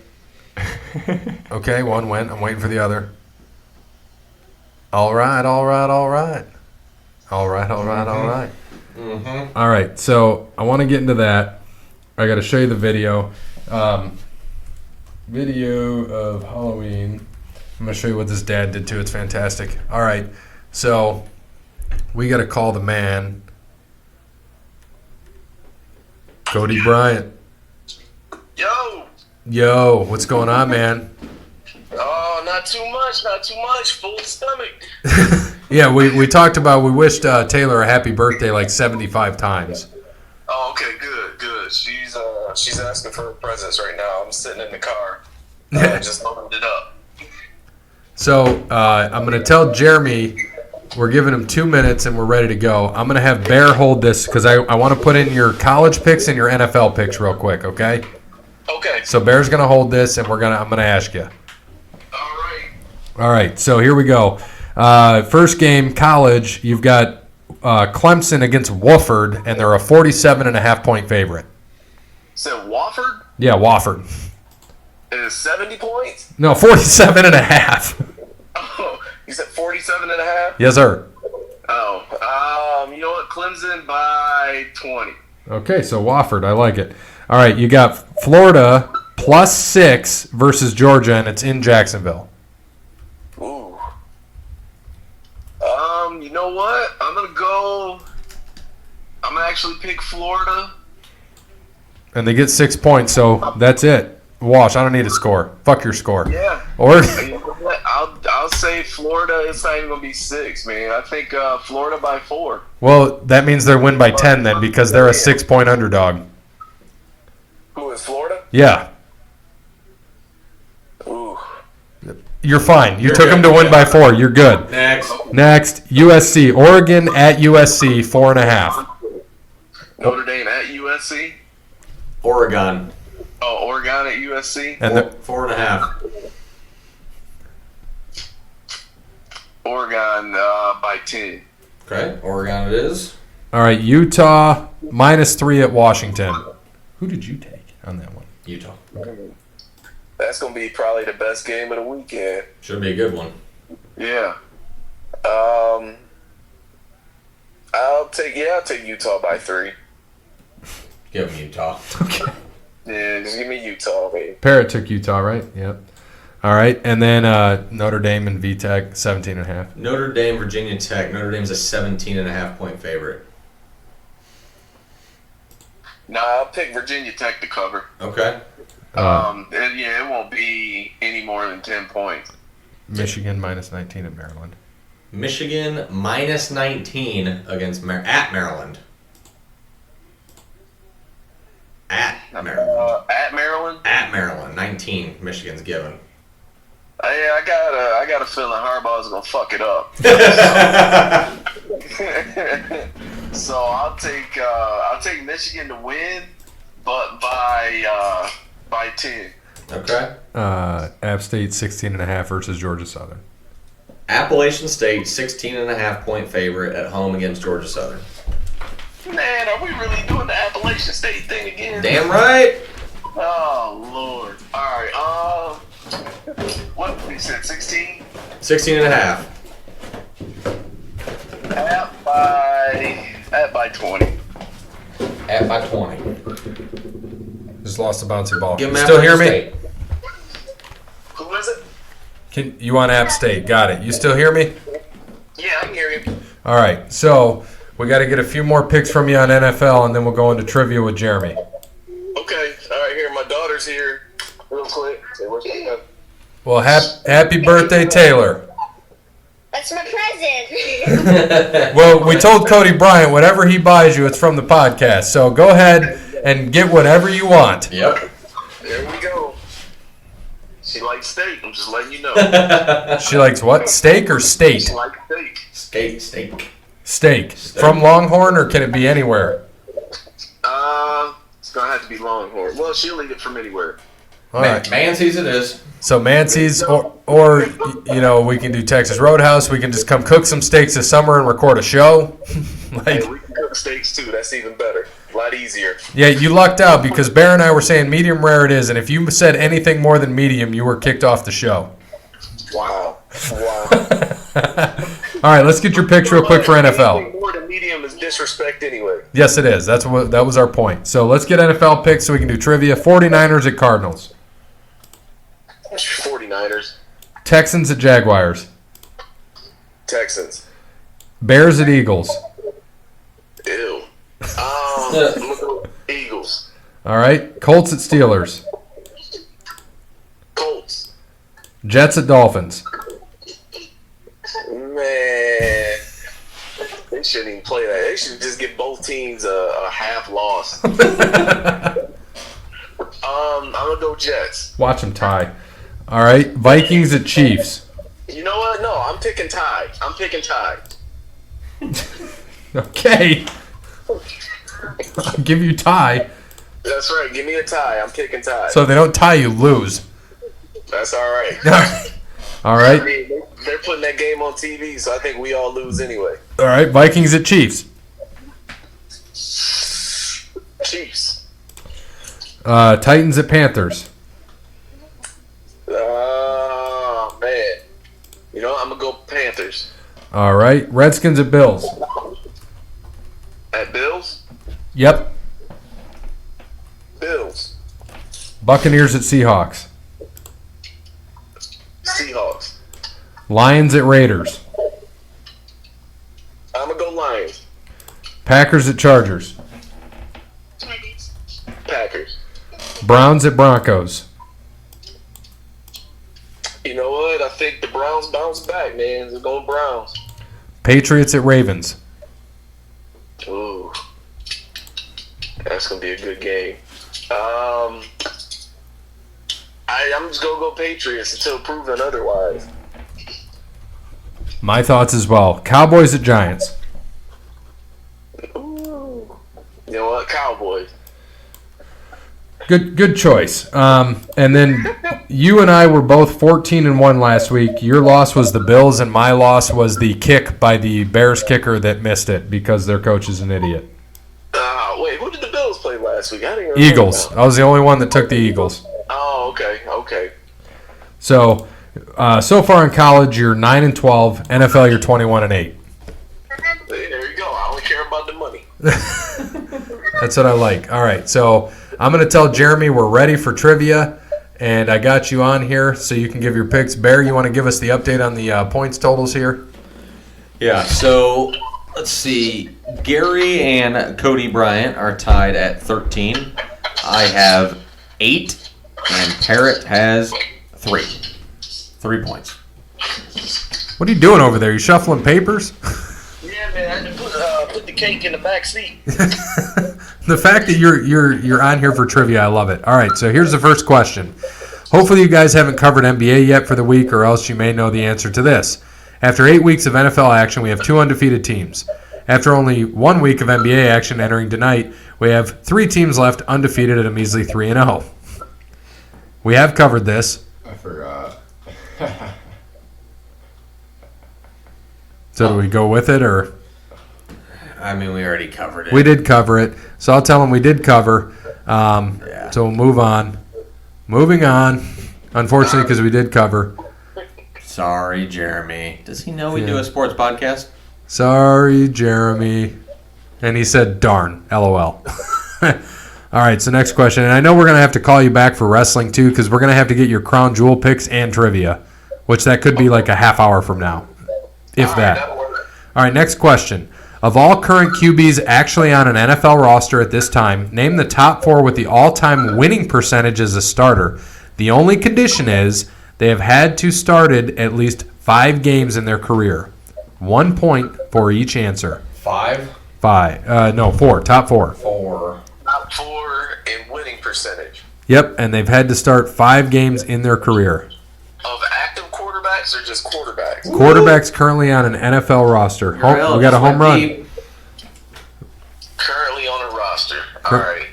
Okay, one went. I'm waiting for the other. All right. Mm-hmm. All right, so I want to get into that. I got to show you the video. Video of Halloween. I'm going to show you what this dad did too. It's fantastic. All right, so we got to call the man. Cody Bryant. Yo, what's going on, man? Oh, not too much. Full stomach. Yeah, we talked about, we wished Taylor a happy birthday like 75 times. Oh, okay, good. She's asking for her presents right now. I'm sitting in the car. Just opened it up. So I'm going to tell Jeremy we're giving him 2 minutes and we're ready to go. I'm going to have Bear hold this because I want to put in your college picks and your NFL picks real quick, okay? Okay. So Bear's going to hold this and I'm going to ask you. All right, so here we go. First game, college, you've got Clemson against Wofford, and they're a 47.5-point favorite. So Wofford? Yeah, Wofford. Is 70 points? No, 47.5. Oh, you said 47.5? Yes, sir. Oh, you know what? Clemson by 20. Okay, so Wofford, I like it. All right, you got Florida +6 versus Georgia, and it's in Jacksonville. Ooh. You know what? I'm gonna actually pick Florida. And they get 6 points, so that's it. Wash, I don't need a score. Fuck your score. Yeah. Or You know what? I'll say Florida. It's not even gonna be 6, man. I think Florida by 4. well, that means they win by 10 then because they're a 6-point underdog. Who is Florida? Yeah. Ooh. You're fine. You You're took them good. to win by 4. You're good. Next. Next, USC. Oregon at USC, 4.5. Notre Dame at USC. Oregon. Oh, Oregon at USC. And the, 4.5. Oregon by 10. Okay, Oregon it is. all right, Utah -3 at Washington. Who did you take on that one? Utah. That's gonna be probably the best game of the weekend. Should be a good one. Yeah. I'll take Utah by 3. Give them Utah. Okay. Yeah, just give me Utah, baby. Parrott took Utah, right? Yep. All right, and then Notre Dame and VTech, 17.5. Notre Dame, Virginia Tech. Notre Dame's a 17.5-point favorite. Nah, I'll pick Virginia Tech to cover. Okay. It won't be any more than 10 points. Michigan -19 at Maryland. Michigan -19 against at Maryland. At Maryland. At Maryland. At Maryland, 19. Michigan's given. I got a feeling Harbaugh's gonna fuck it up. So I'll take Michigan to win, but by 10. Okay. App State 16.5 versus Georgia Southern. Appalachian State, 16.5-point favorite at home against Georgia Southern. Man, are we really doing the Appalachian State thing again? Damn right. Oh Lord! All right. What we said? 16. 16.5. At by 20. At by 20. Just lost a bouncy ball. Give You them still hear Appalachian me? State. Who is it? You want App State? Got it. You still hear me? Yeah, I can hear you. All right, so we got to get a few more picks from you on NFL, and then we'll go into trivia with Jeremy. Okay. All right. Here, my daughter's here. Real quick. Say where's my gun? Well, happy birthday, Taylor. That's my present. Well, we told Cody Bryant whatever he buys you, it's from the podcast. So go ahead and get whatever you want. Yep. There we go. She likes steak. I'm just letting you know. She likes what? Steak or state? She likes steak. Steak. From Longhorn, or can it be anywhere? It's gonna have to be Longhorn. Well, she'll eat it from anywhere. All right. Mancy's it is. So Mancy's, or we can do Texas Roadhouse. We can just come cook some steaks this summer and record a show. Hey, we can cook steaks too. That's even better. A lot easier. Yeah, you lucked out because Bear and I were saying medium rare it is, and if you said anything more than medium, you were kicked off the show. Wow. All right, let's get your picks real quick for NFL. Anything more than medium is disrespect anyway. Yes, it is. That was our point. So let's get NFL picks so we can do trivia. 49ers at Cardinals. 49ers. Texans at Jaguars. Texans. Bears at Eagles. Ew. Eagles. All right. Colts at Steelers. Colts. Jets at Dolphins. Man, they shouldn't even play that. They should just give both teams a half loss. I'm gonna go Jets. Watch them tie. All right. Vikings at Chiefs. You know what? No, I'm picking tie. Okay. I'll give you tie. That's right. Give me a tie. I'm picking tie. So if they don't tie, you lose. That's all right. All right. I mean, they're putting that game on TV, so I think we all lose anyway. All right. Vikings at Chiefs. Chiefs. Titans at Panthers. Oh, man. You know, I'm going to go Panthers. All right. Redskins at Bills. At Bills? Yep. Bills. Buccaneers at Seahawks. Seahawks. Lions at Raiders. I'm going to go Lions. Packers at Chargers. Packers. Browns at Broncos. You know what? I think the Browns bounce back, man. They're going Browns. Patriots at Ravens. Ooh. That's going to be a good game. I'm just going to go Patriots until proven otherwise. My thoughts as well. Cowboys at Giants. Ooh. You know what? Cowboys. Good choice. And then you and I were both 14-1 last week. Your loss was the Bills, and my loss was the kick by the Bears kicker that missed it because their coach is an idiot. Wait, who did the Bills play last week? I didn't Eagles. I was the only one that took the Eagles. Oh, okay. So far in college, you're 9-12. NFL, you're 21-8. There you go. I only care about the money. That's what I like. All right, so I'm going to tell Jeremy we're ready for trivia, and I got you on here so you can give your picks. Bear, you want to give us the update on the points totals here? Yeah, so let's see. Gary and Cody Bryant are tied at 13. I have 8, and Parrot has 3. 3 points. What are you doing over there? You shuffling papers? Yeah, man. I had to put the cake in the back seat. The fact that you're on here for trivia, I love it. All right, so here's the first question. Hopefully you guys haven't covered NBA yet for the week, or else you may know the answer to this. After 8 weeks of NFL action, we have 2 undefeated teams. After only 1 week of NBA action entering tonight, we have 3 teams left undefeated at a measly 3-0. We have covered this. I forgot. So do we go with it, or? I mean, we already covered it. We did cover it. So I'll tell them we did cover. So we'll move on. Moving on. Unfortunately, because we did cover. Sorry, Jeremy. Does he know we do a sports podcast? Sorry, Jeremy. And he said, darn, LOL. All right, so next question. And I know we're going to have to call you back for wrestling, too, because we're going to have to get your crown jewel picks and trivia, which that could be like a half hour from now, if that. All right, next question. Of all current QBs actually on an NFL roster at this time, name the top 4 with the all-time winning percentage as a starter. The only condition is they have had to started at least 5 games in their career. 1 point for each answer. 5? 5. No, 4. Top 4. 4. Top 4 in winning percentage. Yep, and they've had to start 5 games in their career. Of active quarterbacks or just quarterbacks? Quarterbacks currently on an NFL roster. We got a home run. Currently on a roster. All right.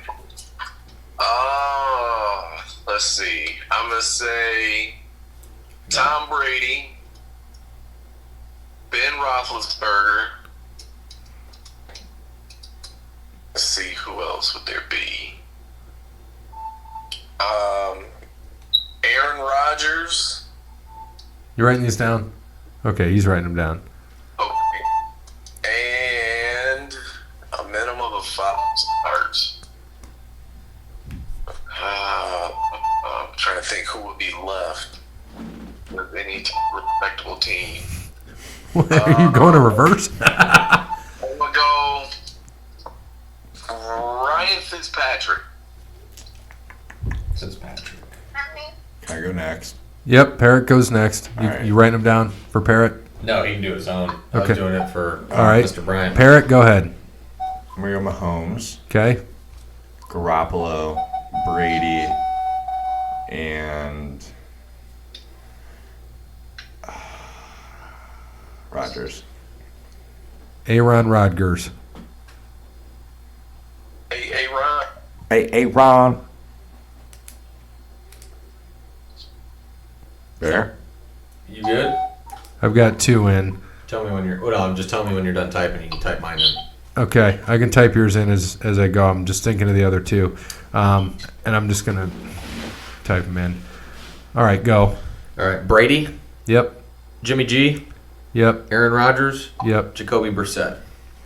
Let's see. I'm going to say Tom Brady, Ben Roethlisberger. Let's see, who else would there be? Aaron Rodgers. You writing these down? Okay, he's writing them down. Okay. And a minimum of 5 starts. I'm trying to think who would be left with any respectable team. Are you going to reverse? I'm going to go Ryan Fitzpatrick. Fitzpatrick. Can I go next? Yep, Parrot goes next. You, right. you writing them down for Parrot? No, he can do his own. I Okay. was doing it for All right. Mr. Bryant. Parrot, go ahead. I'm going to go Mahomes, Okay. Garoppolo, Brady, and Rodgers. Aaron Rodgers. Hey, Ron. Hey, Ron. Bear? You good? I've got 2 in. Tell me when you're. Well, just tell me when you're done typing. You can type mine in. Okay, I can type yours in as I go. I'm just thinking of the other 2. And I'm just going to type them in. All right, go. All right. Brady, Yep, Jimmy G, yep, Aaron Rodgers, yep. Jacoby Brissett.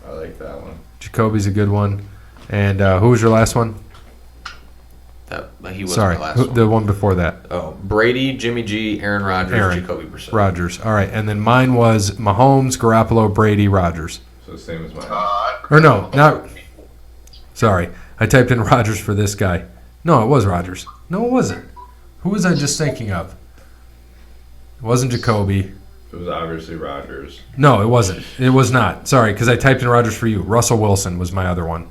I like that one. Jacoby's a good one. And who was your last one? He was Sorry, my last one. the one before that. Oh, Brady, Jimmy G, Aaron Rodgers, Aaron. Jacoby Brissett. Rodgers. All right, and then mine was Mahomes, Garoppolo, Brady, Rodgers. So the same as mine. Or no, not. Sorry, I typed in Rodgers for this guy. No, it was Rodgers. No, it wasn't. Who was I just thinking of? It wasn't Jacoby. It was obviously Rodgers. No, it wasn't. It was not. Sorry, because I typed in Rodgers for you. Russell Wilson was my other one.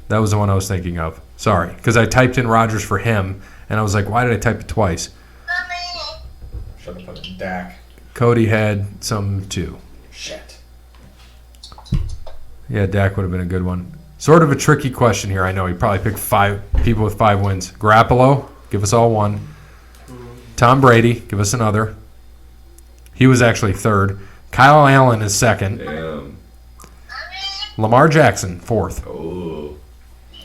That was the one I was thinking of. Sorry, because I typed in Rodgers for him, and I was like, why did I type it twice? Should have put Dak. Cody had some too. Shit. Yeah, Dak would have been a good one. Sort of a tricky question here. I know he probably picked 5 people with 5 wins. Garoppolo, give us all 1. Tom Brady, give us another. He was actually 3rd. Kyle Allen is 2nd. Damn. Lamar Jackson, 4th. Oh.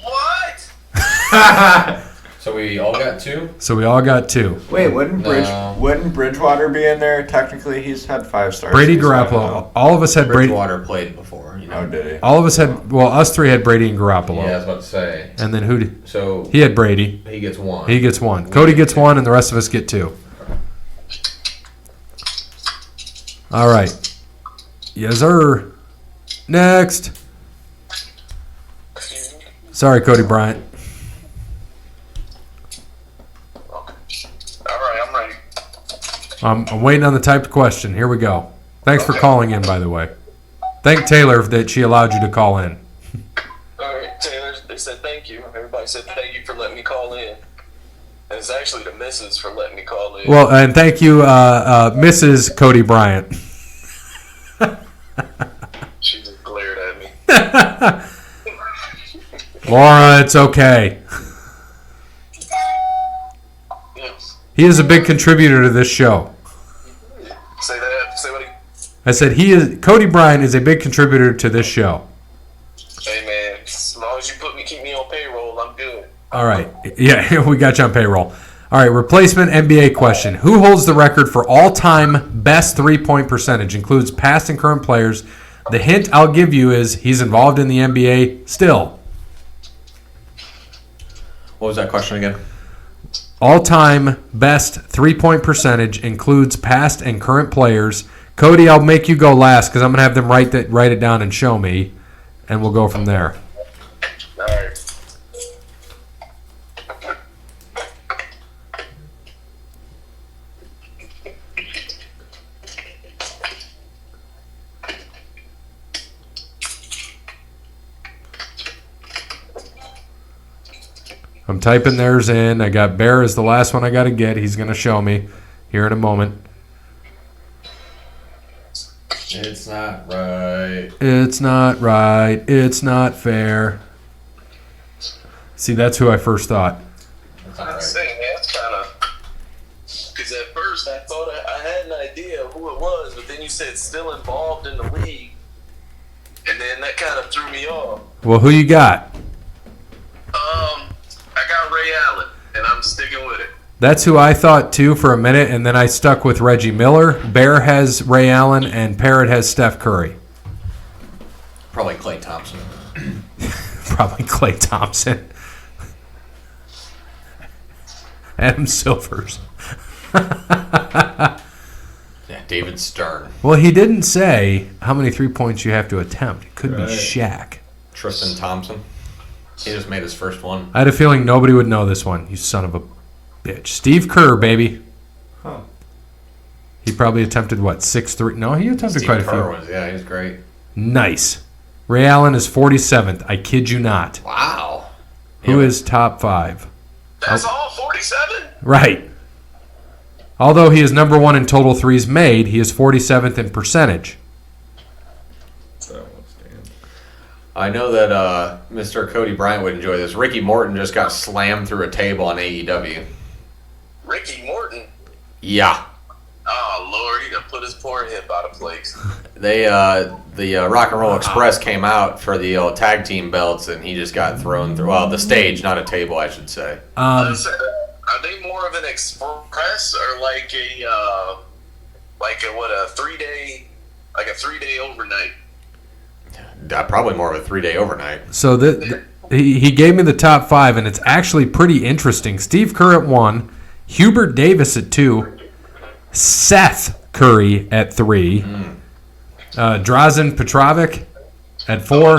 What? So we all got 2? So we all got 2. Wait, wouldn't No. wouldn't Bridgewater be in there? Technically, he's had 5 stars. Brady, He's had Garoppolo. All of us had Brady. Bridgewater played before. You know. Oh, did he? All of us had. Well, us 3 had Brady and Garoppolo. Yeah, I was about to say. And then who did? So He had Brady. he gets 1. He gets 1. Cody gets 1, and the rest of us get 2. All right. Yes, sir. Next. Sorry, Cody Bryant. All right, I'm ready. I'm waiting on the typed question. Here we go. Thanks for calling in, by the way. Thank Taylor that she allowed you to call in. All right, Taylor, they said thank you. Everybody said thank you for letting me call in. And it's actually the missus for letting me call in. Well, and thank you, Mrs. Cody Bryant. She just glared at me. Laura, it's okay. Yes. He is a big contributor to this show. Say that. Say what? I said Cody Bryant is a big contributor to this show. Hey man, as long as you keep me on payroll, I'm good. All right. Yeah, we got you on payroll. All right, replacement NBA question. Who holds the record for all-time best three-point percentage? Includes past and current players. The hint I'll give you is he's involved in the NBA still. What was that question again? All-time best three-point percentage includes past and current players. Cody, I'll make you go last because I'm going to have them write it down and show me, and we'll go from there. All right. I'm typing theirs in. I got Bear as the last one I got to get. He's going to show me here in a moment. It's not right. It's not right. It's not fair. See, that's who I first thought. That's not I'm right. saying, man, it's kind of. Because at first I thought I had an idea of who it was, but then you said still involved in the league. And then that kind of threw me off. Well, who you got? I got Ray Allen, and I'm sticking with it. That's who I thought too for a minute, and then I stuck with Reggie Miller. Bear has Ray Allen, and Parrot has Steph Curry. Probably Klay Thompson. Probably Klay Thompson. Adam Silvers. Yeah, David Stern. Well, he didn't say how many 3 points you have to attempt. It could be Right. Shaq. Tristan Thompson. He just made his first one. I had a feeling nobody would know this one. You son of a bitch. Steve Kerr, baby. Huh. He probably attempted, 6'3"? No, he attempted quite a few. Yeah, he was great. Nice. Ray Allen is 47th. I kid you not. Wow. Who is top 5? That's all 47? Right. Although he is number 1 in total threes made, he is 47th in percentage. I know that Mr. Cody Bryant would enjoy this. Ricky Morton just got slammed through a table on AEW. Ricky Morton? Yeah. Oh, Lord, he done put his poor hip out of place. They, the Rock and Roll Express came out for the tag team belts, and he just got thrown through. Well, the stage, not a table, I should say. Are they more of an express or like a 3-day, like a 3-day overnight? Probably more of a 3-day overnight. So he gave me the top 5, and it's actually pretty interesting. Steve Kerr at 1, Hubert Davis at 2, Seth Curry at 3, Drazen Petrovic at 4.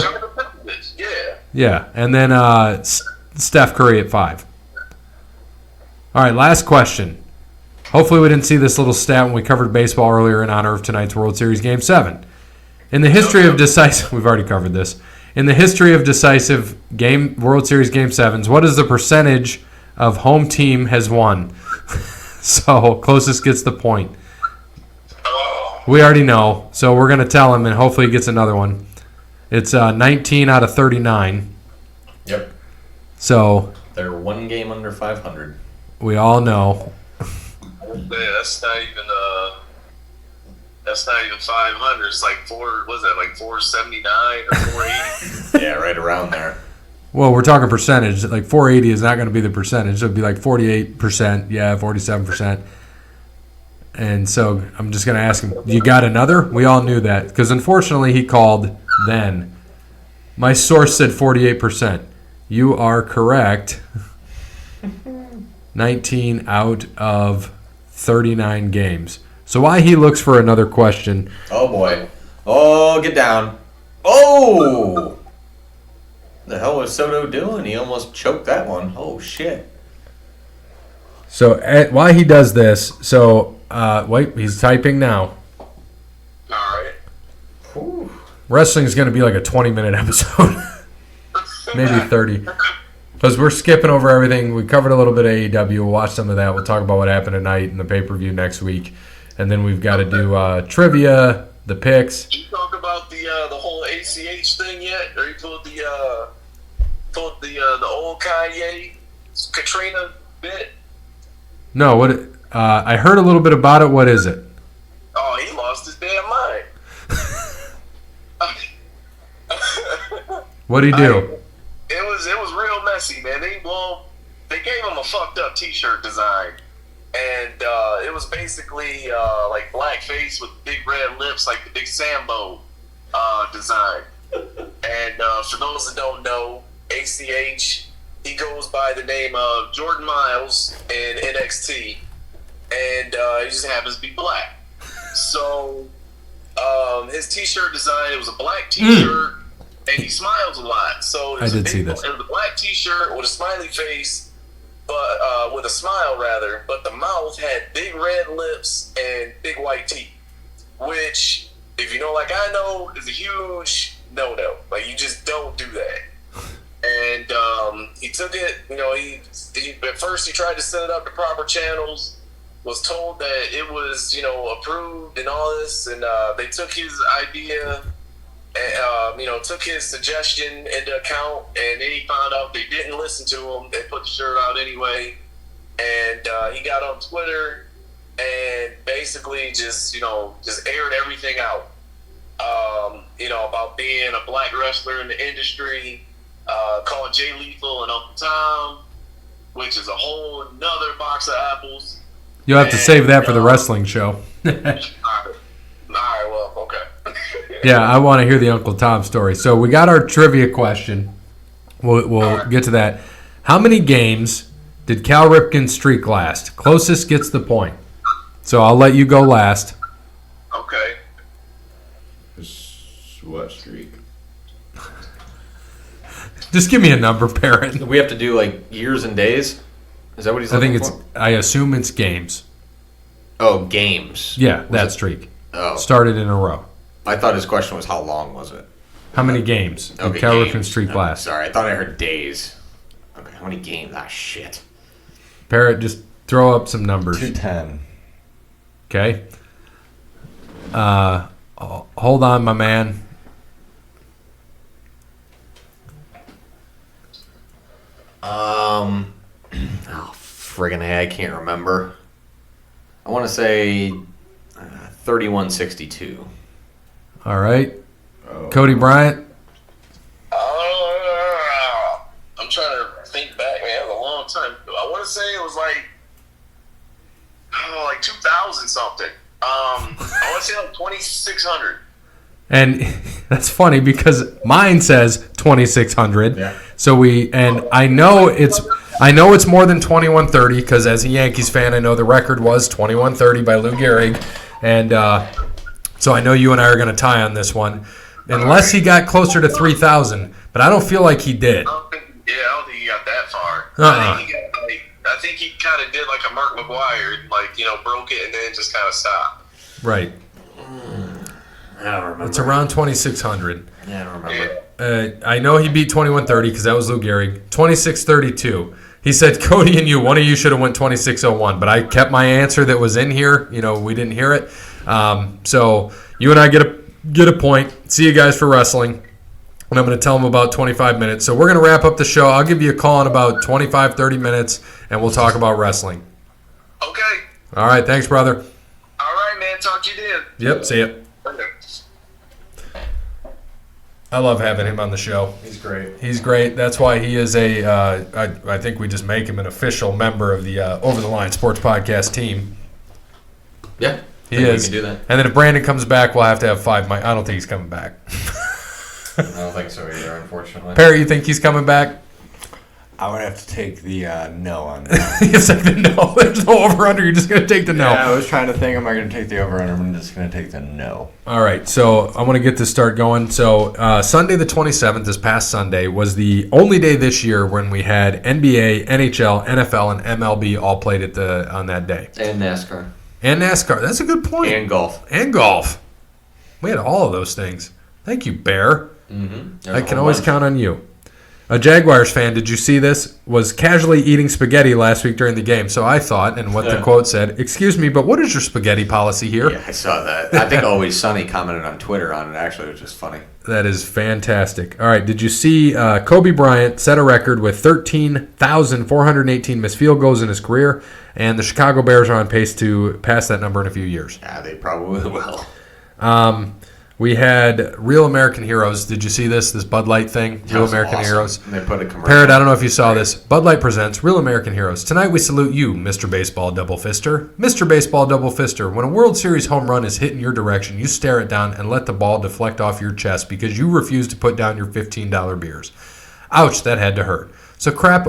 Yeah, and then Steph Curry at 5. All right, last question. Hopefully we didn't see this little stat when we covered baseball earlier in honor of tonight's World Series Game 7. In the history of decisive, we've already covered this. In the history of decisive World Series Game 7s, what is the percentage of home team has won? So closest gets the point. We already know, so we're going to tell him, and hopefully he gets another one. It's 19 out of 39. Yep. So they're 1 game under 500. We all know. Yeah, that's not even 500. It's like 479 or 480? Yeah, right around there. Well, we're talking percentage. Like 480 is not going to be the percentage. It would be like 48%. Yeah, 47%. And so I'm just going to ask him, you got another? We all knew that. Because unfortunately he called then. My source said 48%. You are correct. 19 out of 39 games. So while he looks for another question. Oh, boy. Oh, get down. Oh! The hell was Soto doing? He almost choked that one. Oh, shit. So while he does this, wait, he's typing now. All right. Whew. Wrestling is going to be like a 20-minute episode. Maybe 30. Because we're skipping over everything. We covered a little bit of AEW. We'll watch some of that. We'll talk about what happened tonight and the pay-per-view next week. And then we've got to do trivia, the picks. Did you talk about the whole ACH thing yet? Or you told the old Kanye Katrina bit? No, I heard a little bit about it. What is it? Oh, he lost his damn mind. What'd he do? It was real messy, man. They gave him a fucked up T-shirt design, and it was basically like blackface with big red lips, like the big Sambo design. And for those that don't know, ACH, he goes by the name of Jordan Miles in NXT, and he just happens to be black. So his T-shirt design, it was a black T-shirt. And he smiles a lot. So I did see this. It was a black T-shirt with a smiley face, but with a smile rather. But the mouth had big red lips and big white teeth, which, if you know, like I know, is a huge no-no. Like you just don't do that. And he took it. You know, he at first he tried to set it up to proper channels. Was told that it was approved and all this, and they took his idea. Took his suggestion into account, and then he found out they didn't listen to him. They put the shirt out anyway, and he got on Twitter and basically just aired everything out. About being a black wrestler in the industry, called Jay Lethal and Uncle Tom, which is a whole nother box of apples. You'll have to save that for the wrestling show. All right, well, okay. Yeah, I want to hear the Uncle Tom story. So we got our trivia question. We'll get to that. How many games did Cal Ripken's streak last? Closest gets the point. So I'll let you go last. Okay. What streak? Just give me a number, Parrot. We have to do like years and days. Is that what he's I looking think for? I assume it's games. Oh, games. Yeah, that streak. Oh. Started in a row. I thought his question was how long was it? How many games did Okay, Cal Ripken games. streak Oh, last? sorry, I thought I heard days. Okay, how many games? Ah, shit. Parrot, just throw up some numbers. 210. Okay. Hold on, my man. Oh, friggin' A, I can't remember. I want to say 3162. All right. Cody Bryant. I'm trying to think back, man. It was a long time. I want to say it was like 2000 something. I want to say like 2600. And that's funny because mine says 2600. Yeah. So I know it's more than 2130 because as a Yankees fan, I know the record was 2130 by Lou Gehrig, and so I know you and I are going to tie on this one, unless he got closer to 3000. But I don't feel like he did. I don't think he got that far. Uh-uh. I think he kind of did like a Mark McGuire, broke it and then just kind of stopped. Right. I don't remember. It's around 2600. Yeah, I don't remember. I know he beat 2130 because that was Lou Gehrig. 2632. He said Cody and one of you should have went 2601, but I kept my answer that was in here. We didn't hear it. So you and I get a point. See you guys for wrestling. And I'm going to tell them about 25 minutes. So we're going to wrap up the show. I'll give you a call in about 25, 30 minutes, and we'll talk about wrestling. Okay. All right. Thanks, brother. All right, man. Talk to you then. Yep. See ya. Okay. I love having him on the show. He's great. He's great. That's why he is I think we just make him an official member of the Over the Line Sports Podcast team. Yeah. He is. We can do that. And then if Brandon comes back, we'll have to have 5 mics. I don't think he's coming back. I don't think so either, unfortunately. Perry, you think he's coming back? I would have to take the no on that. It's like the no. There's no over-under. You're just going to take the no. Yeah, I was trying to think, am I going to take the over-under? I'm just going to take the no. All right, so I want to get this start going. So Sunday the 27th, this past Sunday, was the only day this year when we had NBA, NHL, NFL, and MLB all played on that day. And NASCAR. And NASCAR. That's a good point. And golf. And golf. We had all of those things. Thank you, Bear. Mm-hmm. I can always count on you. A Jaguars fan, did you see this? Was casually eating spaghetti last week during the game. So I thought, and what the quote said, "Excuse me, but what is your spaghetti policy here?" Yeah, I saw that. I think Always Sunny commented on Twitter on it, actually, which is funny. That is fantastic. All right, did you see Kobe Bryant set a record with 13,418 missed field goals in his career, and the Chicago Bears are on pace to pass that number in a few years. Yeah, they probably will. We had Real American Heroes. Did you see this Bud Light thing? Real American awesome. Heroes. They put a commercial. Parrot, I don't know if you saw this. Bud Light presents Real American Heroes. Tonight we salute you, Mr. Baseball Double Fister. Mr. Baseball Double Fister, when a World Series home run is hit in your direction, you stare it down and let the ball deflect off your chest because you refuse to put down your $15 beers. Ouch, that had to hurt. So crack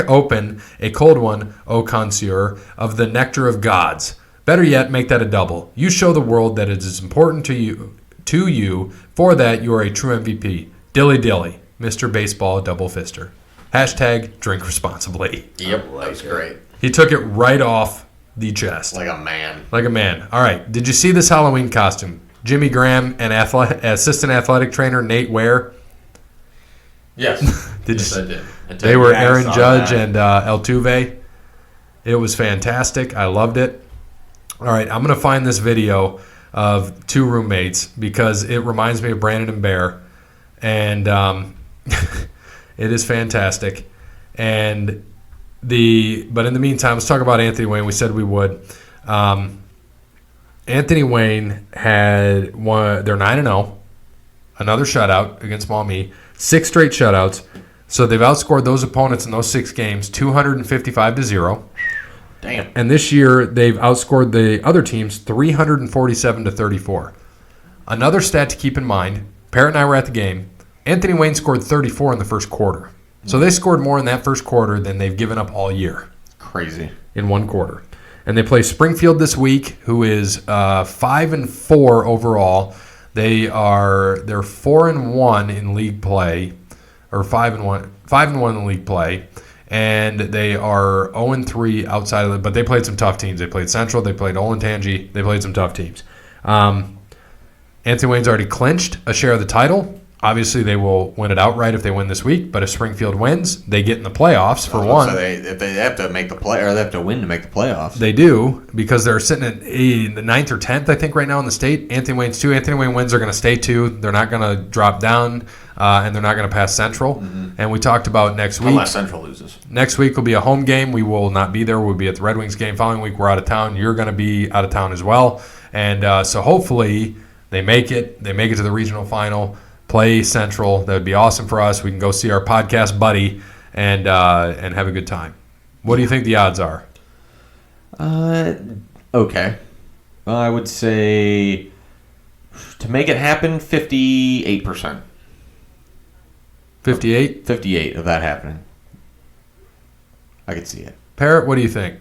open a cold one, O connoisseur of the nectar of gods. Better yet, make that a double. You show the world that it is important to you. For that, you are a true MVP. Dilly dilly, Mr. Baseball Double Fister. Hashtag drink responsibly. Yep, that was great. He took it right off the chest. Like a man. Like a man. All right, did you see this Halloween costume? Jimmy Graham and assistant athletic trainer Nate Ware. Yes. Yes, I did. They were Yeah, I Aaron saw Judge that. and Altuve. It was fantastic. I loved it. All right, I'm going to find this video of two roommates because it reminds me of Brandon and Bear, and it is fantastic. But in the meantime, let's talk about Anthony Wayne. We said we would. Anthony Wayne had one. They're 9-0. Another shutout against Maumee. 6 straight shutouts. So they've outscored those opponents in those 6 games 255-0. Damn. And this year, they've outscored the other teams 347-34. Another stat to keep in mind, Parrot and I were at the game, Anthony Wayne scored 34 in the first quarter. So they scored more in that first quarter than they've given up all year. Crazy. In one quarter. And they play Springfield this week, who is 5-4 overall. They're 4-1 in league play. or 5-1 in league play, and they are 0-3 outside of it. But they played some tough teams. They played Central. They played Olentangy. They played some tough teams. Anthony Wayne's already clinched a share of the title. Obviously, they will win it outright if they win this week. But if Springfield wins, they get in the playoffs for one. So if they have to make the play, or they have to win to make the playoffs. They do, because they're sitting at the 9th or 10th, I think, right now in the state. Anthony Wayne's 2. Anthony Wayne wins. They're going to stay 2. They're not going to drop down, and they're not going to pass Central. Mm-hmm. And we talked about next week. Unless Central loses. Next week will be a home game. We will not be there. We'll be at the Red Wings game. Following week, we're out of town. You're going to be out of town as well. And so hopefully they make it. They make it to the regional final. Play Central. That would be awesome for us. We can go see our podcast buddy and have a good time. What do you think the odds are? Okay. I would say to make it happen, 58%. 58? 58 of that happening. I could see it. Parrot, what do you think?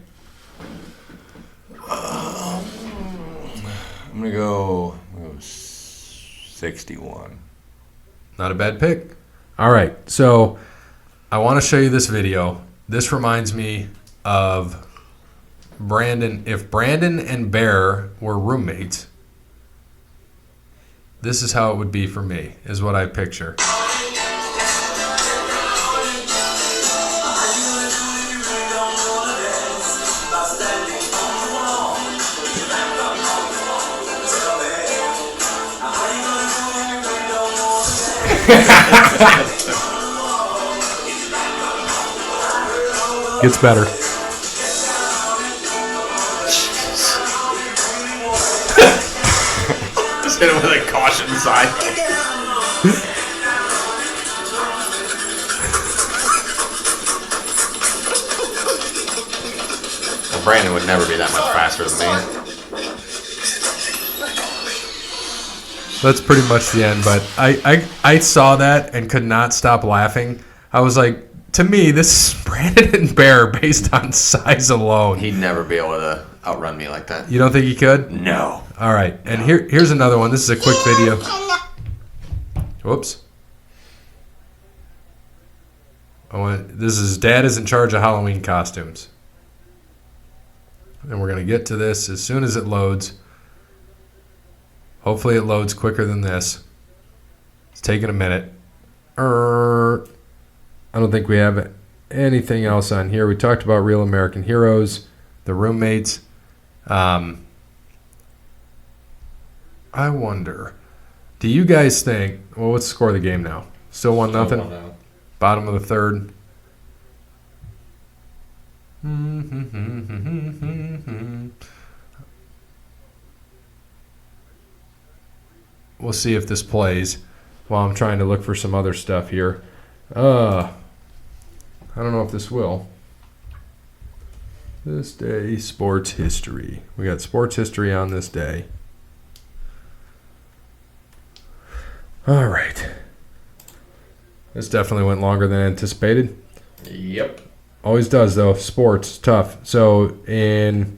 I'm going to go 61. Not a bad pick. All right, so I want to show you this video. This reminds me of Brandon. If Brandon and Bear were roommates, this is how it would be for me, is what I picture. Gets better. Just hit him with a caution sign. Well, Brandon would never be that much faster than me. That's pretty much the end, but I saw that and could not stop laughing. I was like, to me, this is Brandon and Bear based on size alone. He'd never be able to outrun me like that. You don't think he could? No. All right, and here's another one. This is a quick video. Whoops. This is Dad is in charge of Halloween costumes. And we're going to get to this as soon as it loads. Hopefully it loads quicker than this. It's taking a minute. I don't think we have anything else on here. We talked about Real American Heroes, the roommates. I wonder, do you guys think, well, what's the score of the game now? Still 1-0? Bottom of the third. We'll see if this plays while I'm trying to look for some other stuff here. I don't know if this will. This day, sports history. We got sports history on this day. All right. This definitely went longer than anticipated. Yep. Always does, though. Sports, tough. So, in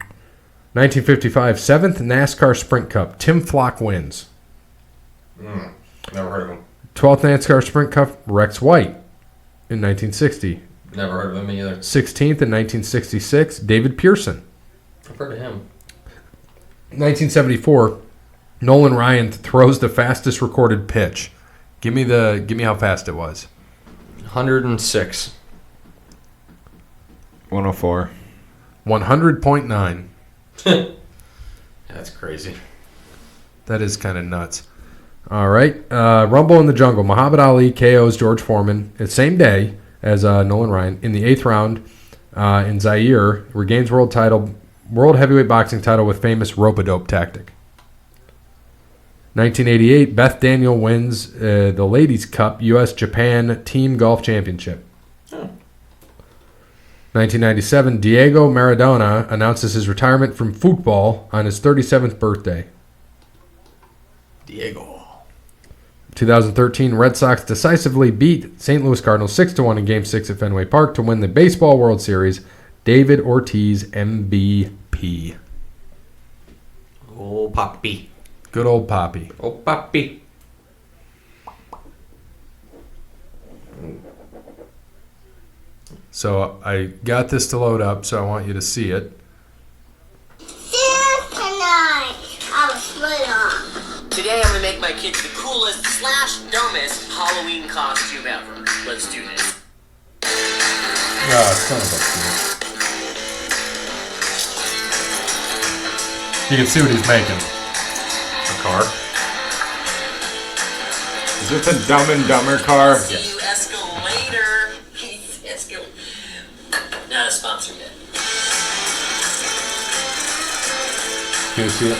1955, 7th NASCAR Sprint Cup, Tim Flock wins. Never heard of him. 12th NASCAR Sprint Cup, Rex White in 1960. Never heard of him either. 16th in 1966, David Pearson. I've heard of him. 1974, Nolan Ryan throws the fastest recorded pitch. Give me how fast it was. 106. 104. 100.9. That's crazy. That is kind of nuts. All right. Rumble in the Jungle. Muhammad Ali KOs George Foreman the same day as Nolan Ryan in the 8th round in Zaire. Regains world heavyweight boxing title with famous rope-a-dope tactic. 1988, Beth Daniel wins the Ladies' Cup U.S.-Japan Team Golf Championship. 1997, Diego Maradona announces his retirement from football on his 37th birthday. Diego. 2013, Red Sox decisively beat St. Louis Cardinals 6-1 in Game 6 at Fenway Park to win the Baseball World Series. David Ortiz, MVP. Oh, Poppy. Good old Poppy. Oh, Poppy. So I got this to load up, so I want you to see it. Today I'm gonna make my kids the coolest / dumbest Halloween costume ever. Let's do this. Son of a You can see what he's making. A car. Is it the Dumb and Dumber car? See you escalator. Not a sponsor yet. Can you see it?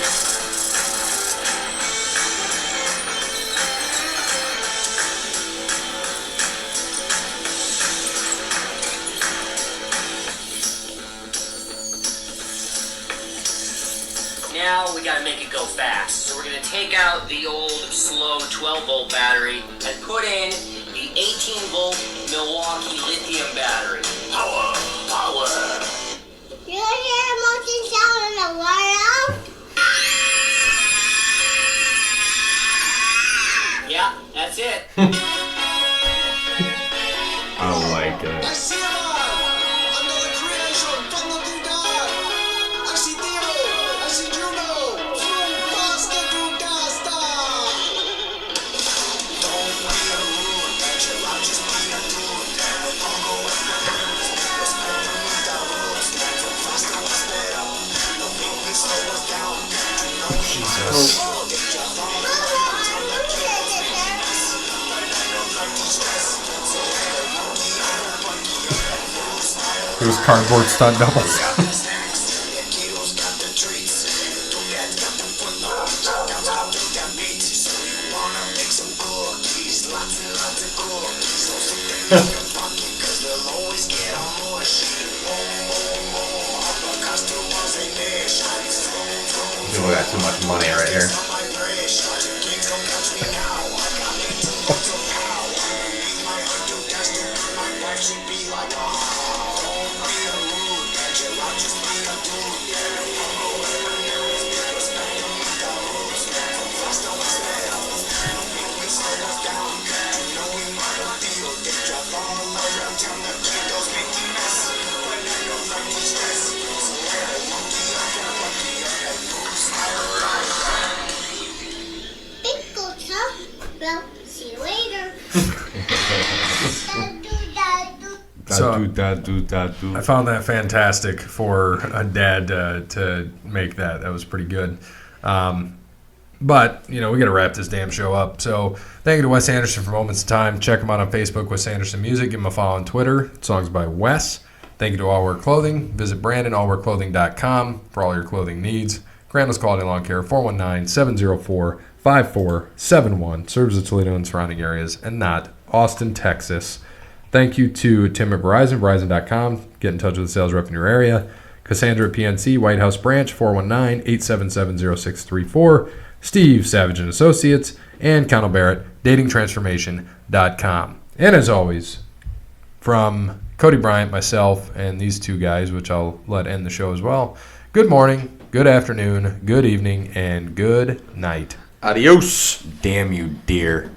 Now we gotta make it go fast. So we're gonna take out the old slow 12-volt battery and put in the 18-volt Milwaukee lithium battery. Power! Power! You hear a motion sound in the water? Yeah, that's it. I like it. It was cardboard stunt doubles. We got too much money right here. See you later. So I found that fantastic for a dad to make that. That was pretty good. But, we got to wrap this damn show up. So thank you to Wes Anderson for Moments of Time. Check him out on Facebook, Wes Anderson Music. Give him a follow on Twitter. Songs by Wes. Thank you to All Wear Clothing. Visit BrandonAllWearClothing.com for all your clothing needs. Crandall's Quality Lawn Care, 419-704-5471. Serves the Toledo and surrounding areas and not Austin, Texas. Thank you to Tim at Verizon, Verizon.com. Get in touch with the sales rep in your area. Cassandra at PNC, White House Branch, 419-877-0634. Steve, Savage & Associates. And Connell Barrett, datingtransformation.com. And as always, from Cody Bryant, myself, and these two guys, which I'll let end the show as well, good morning, good afternoon, good evening, and good night. Adios. Damn you, dear.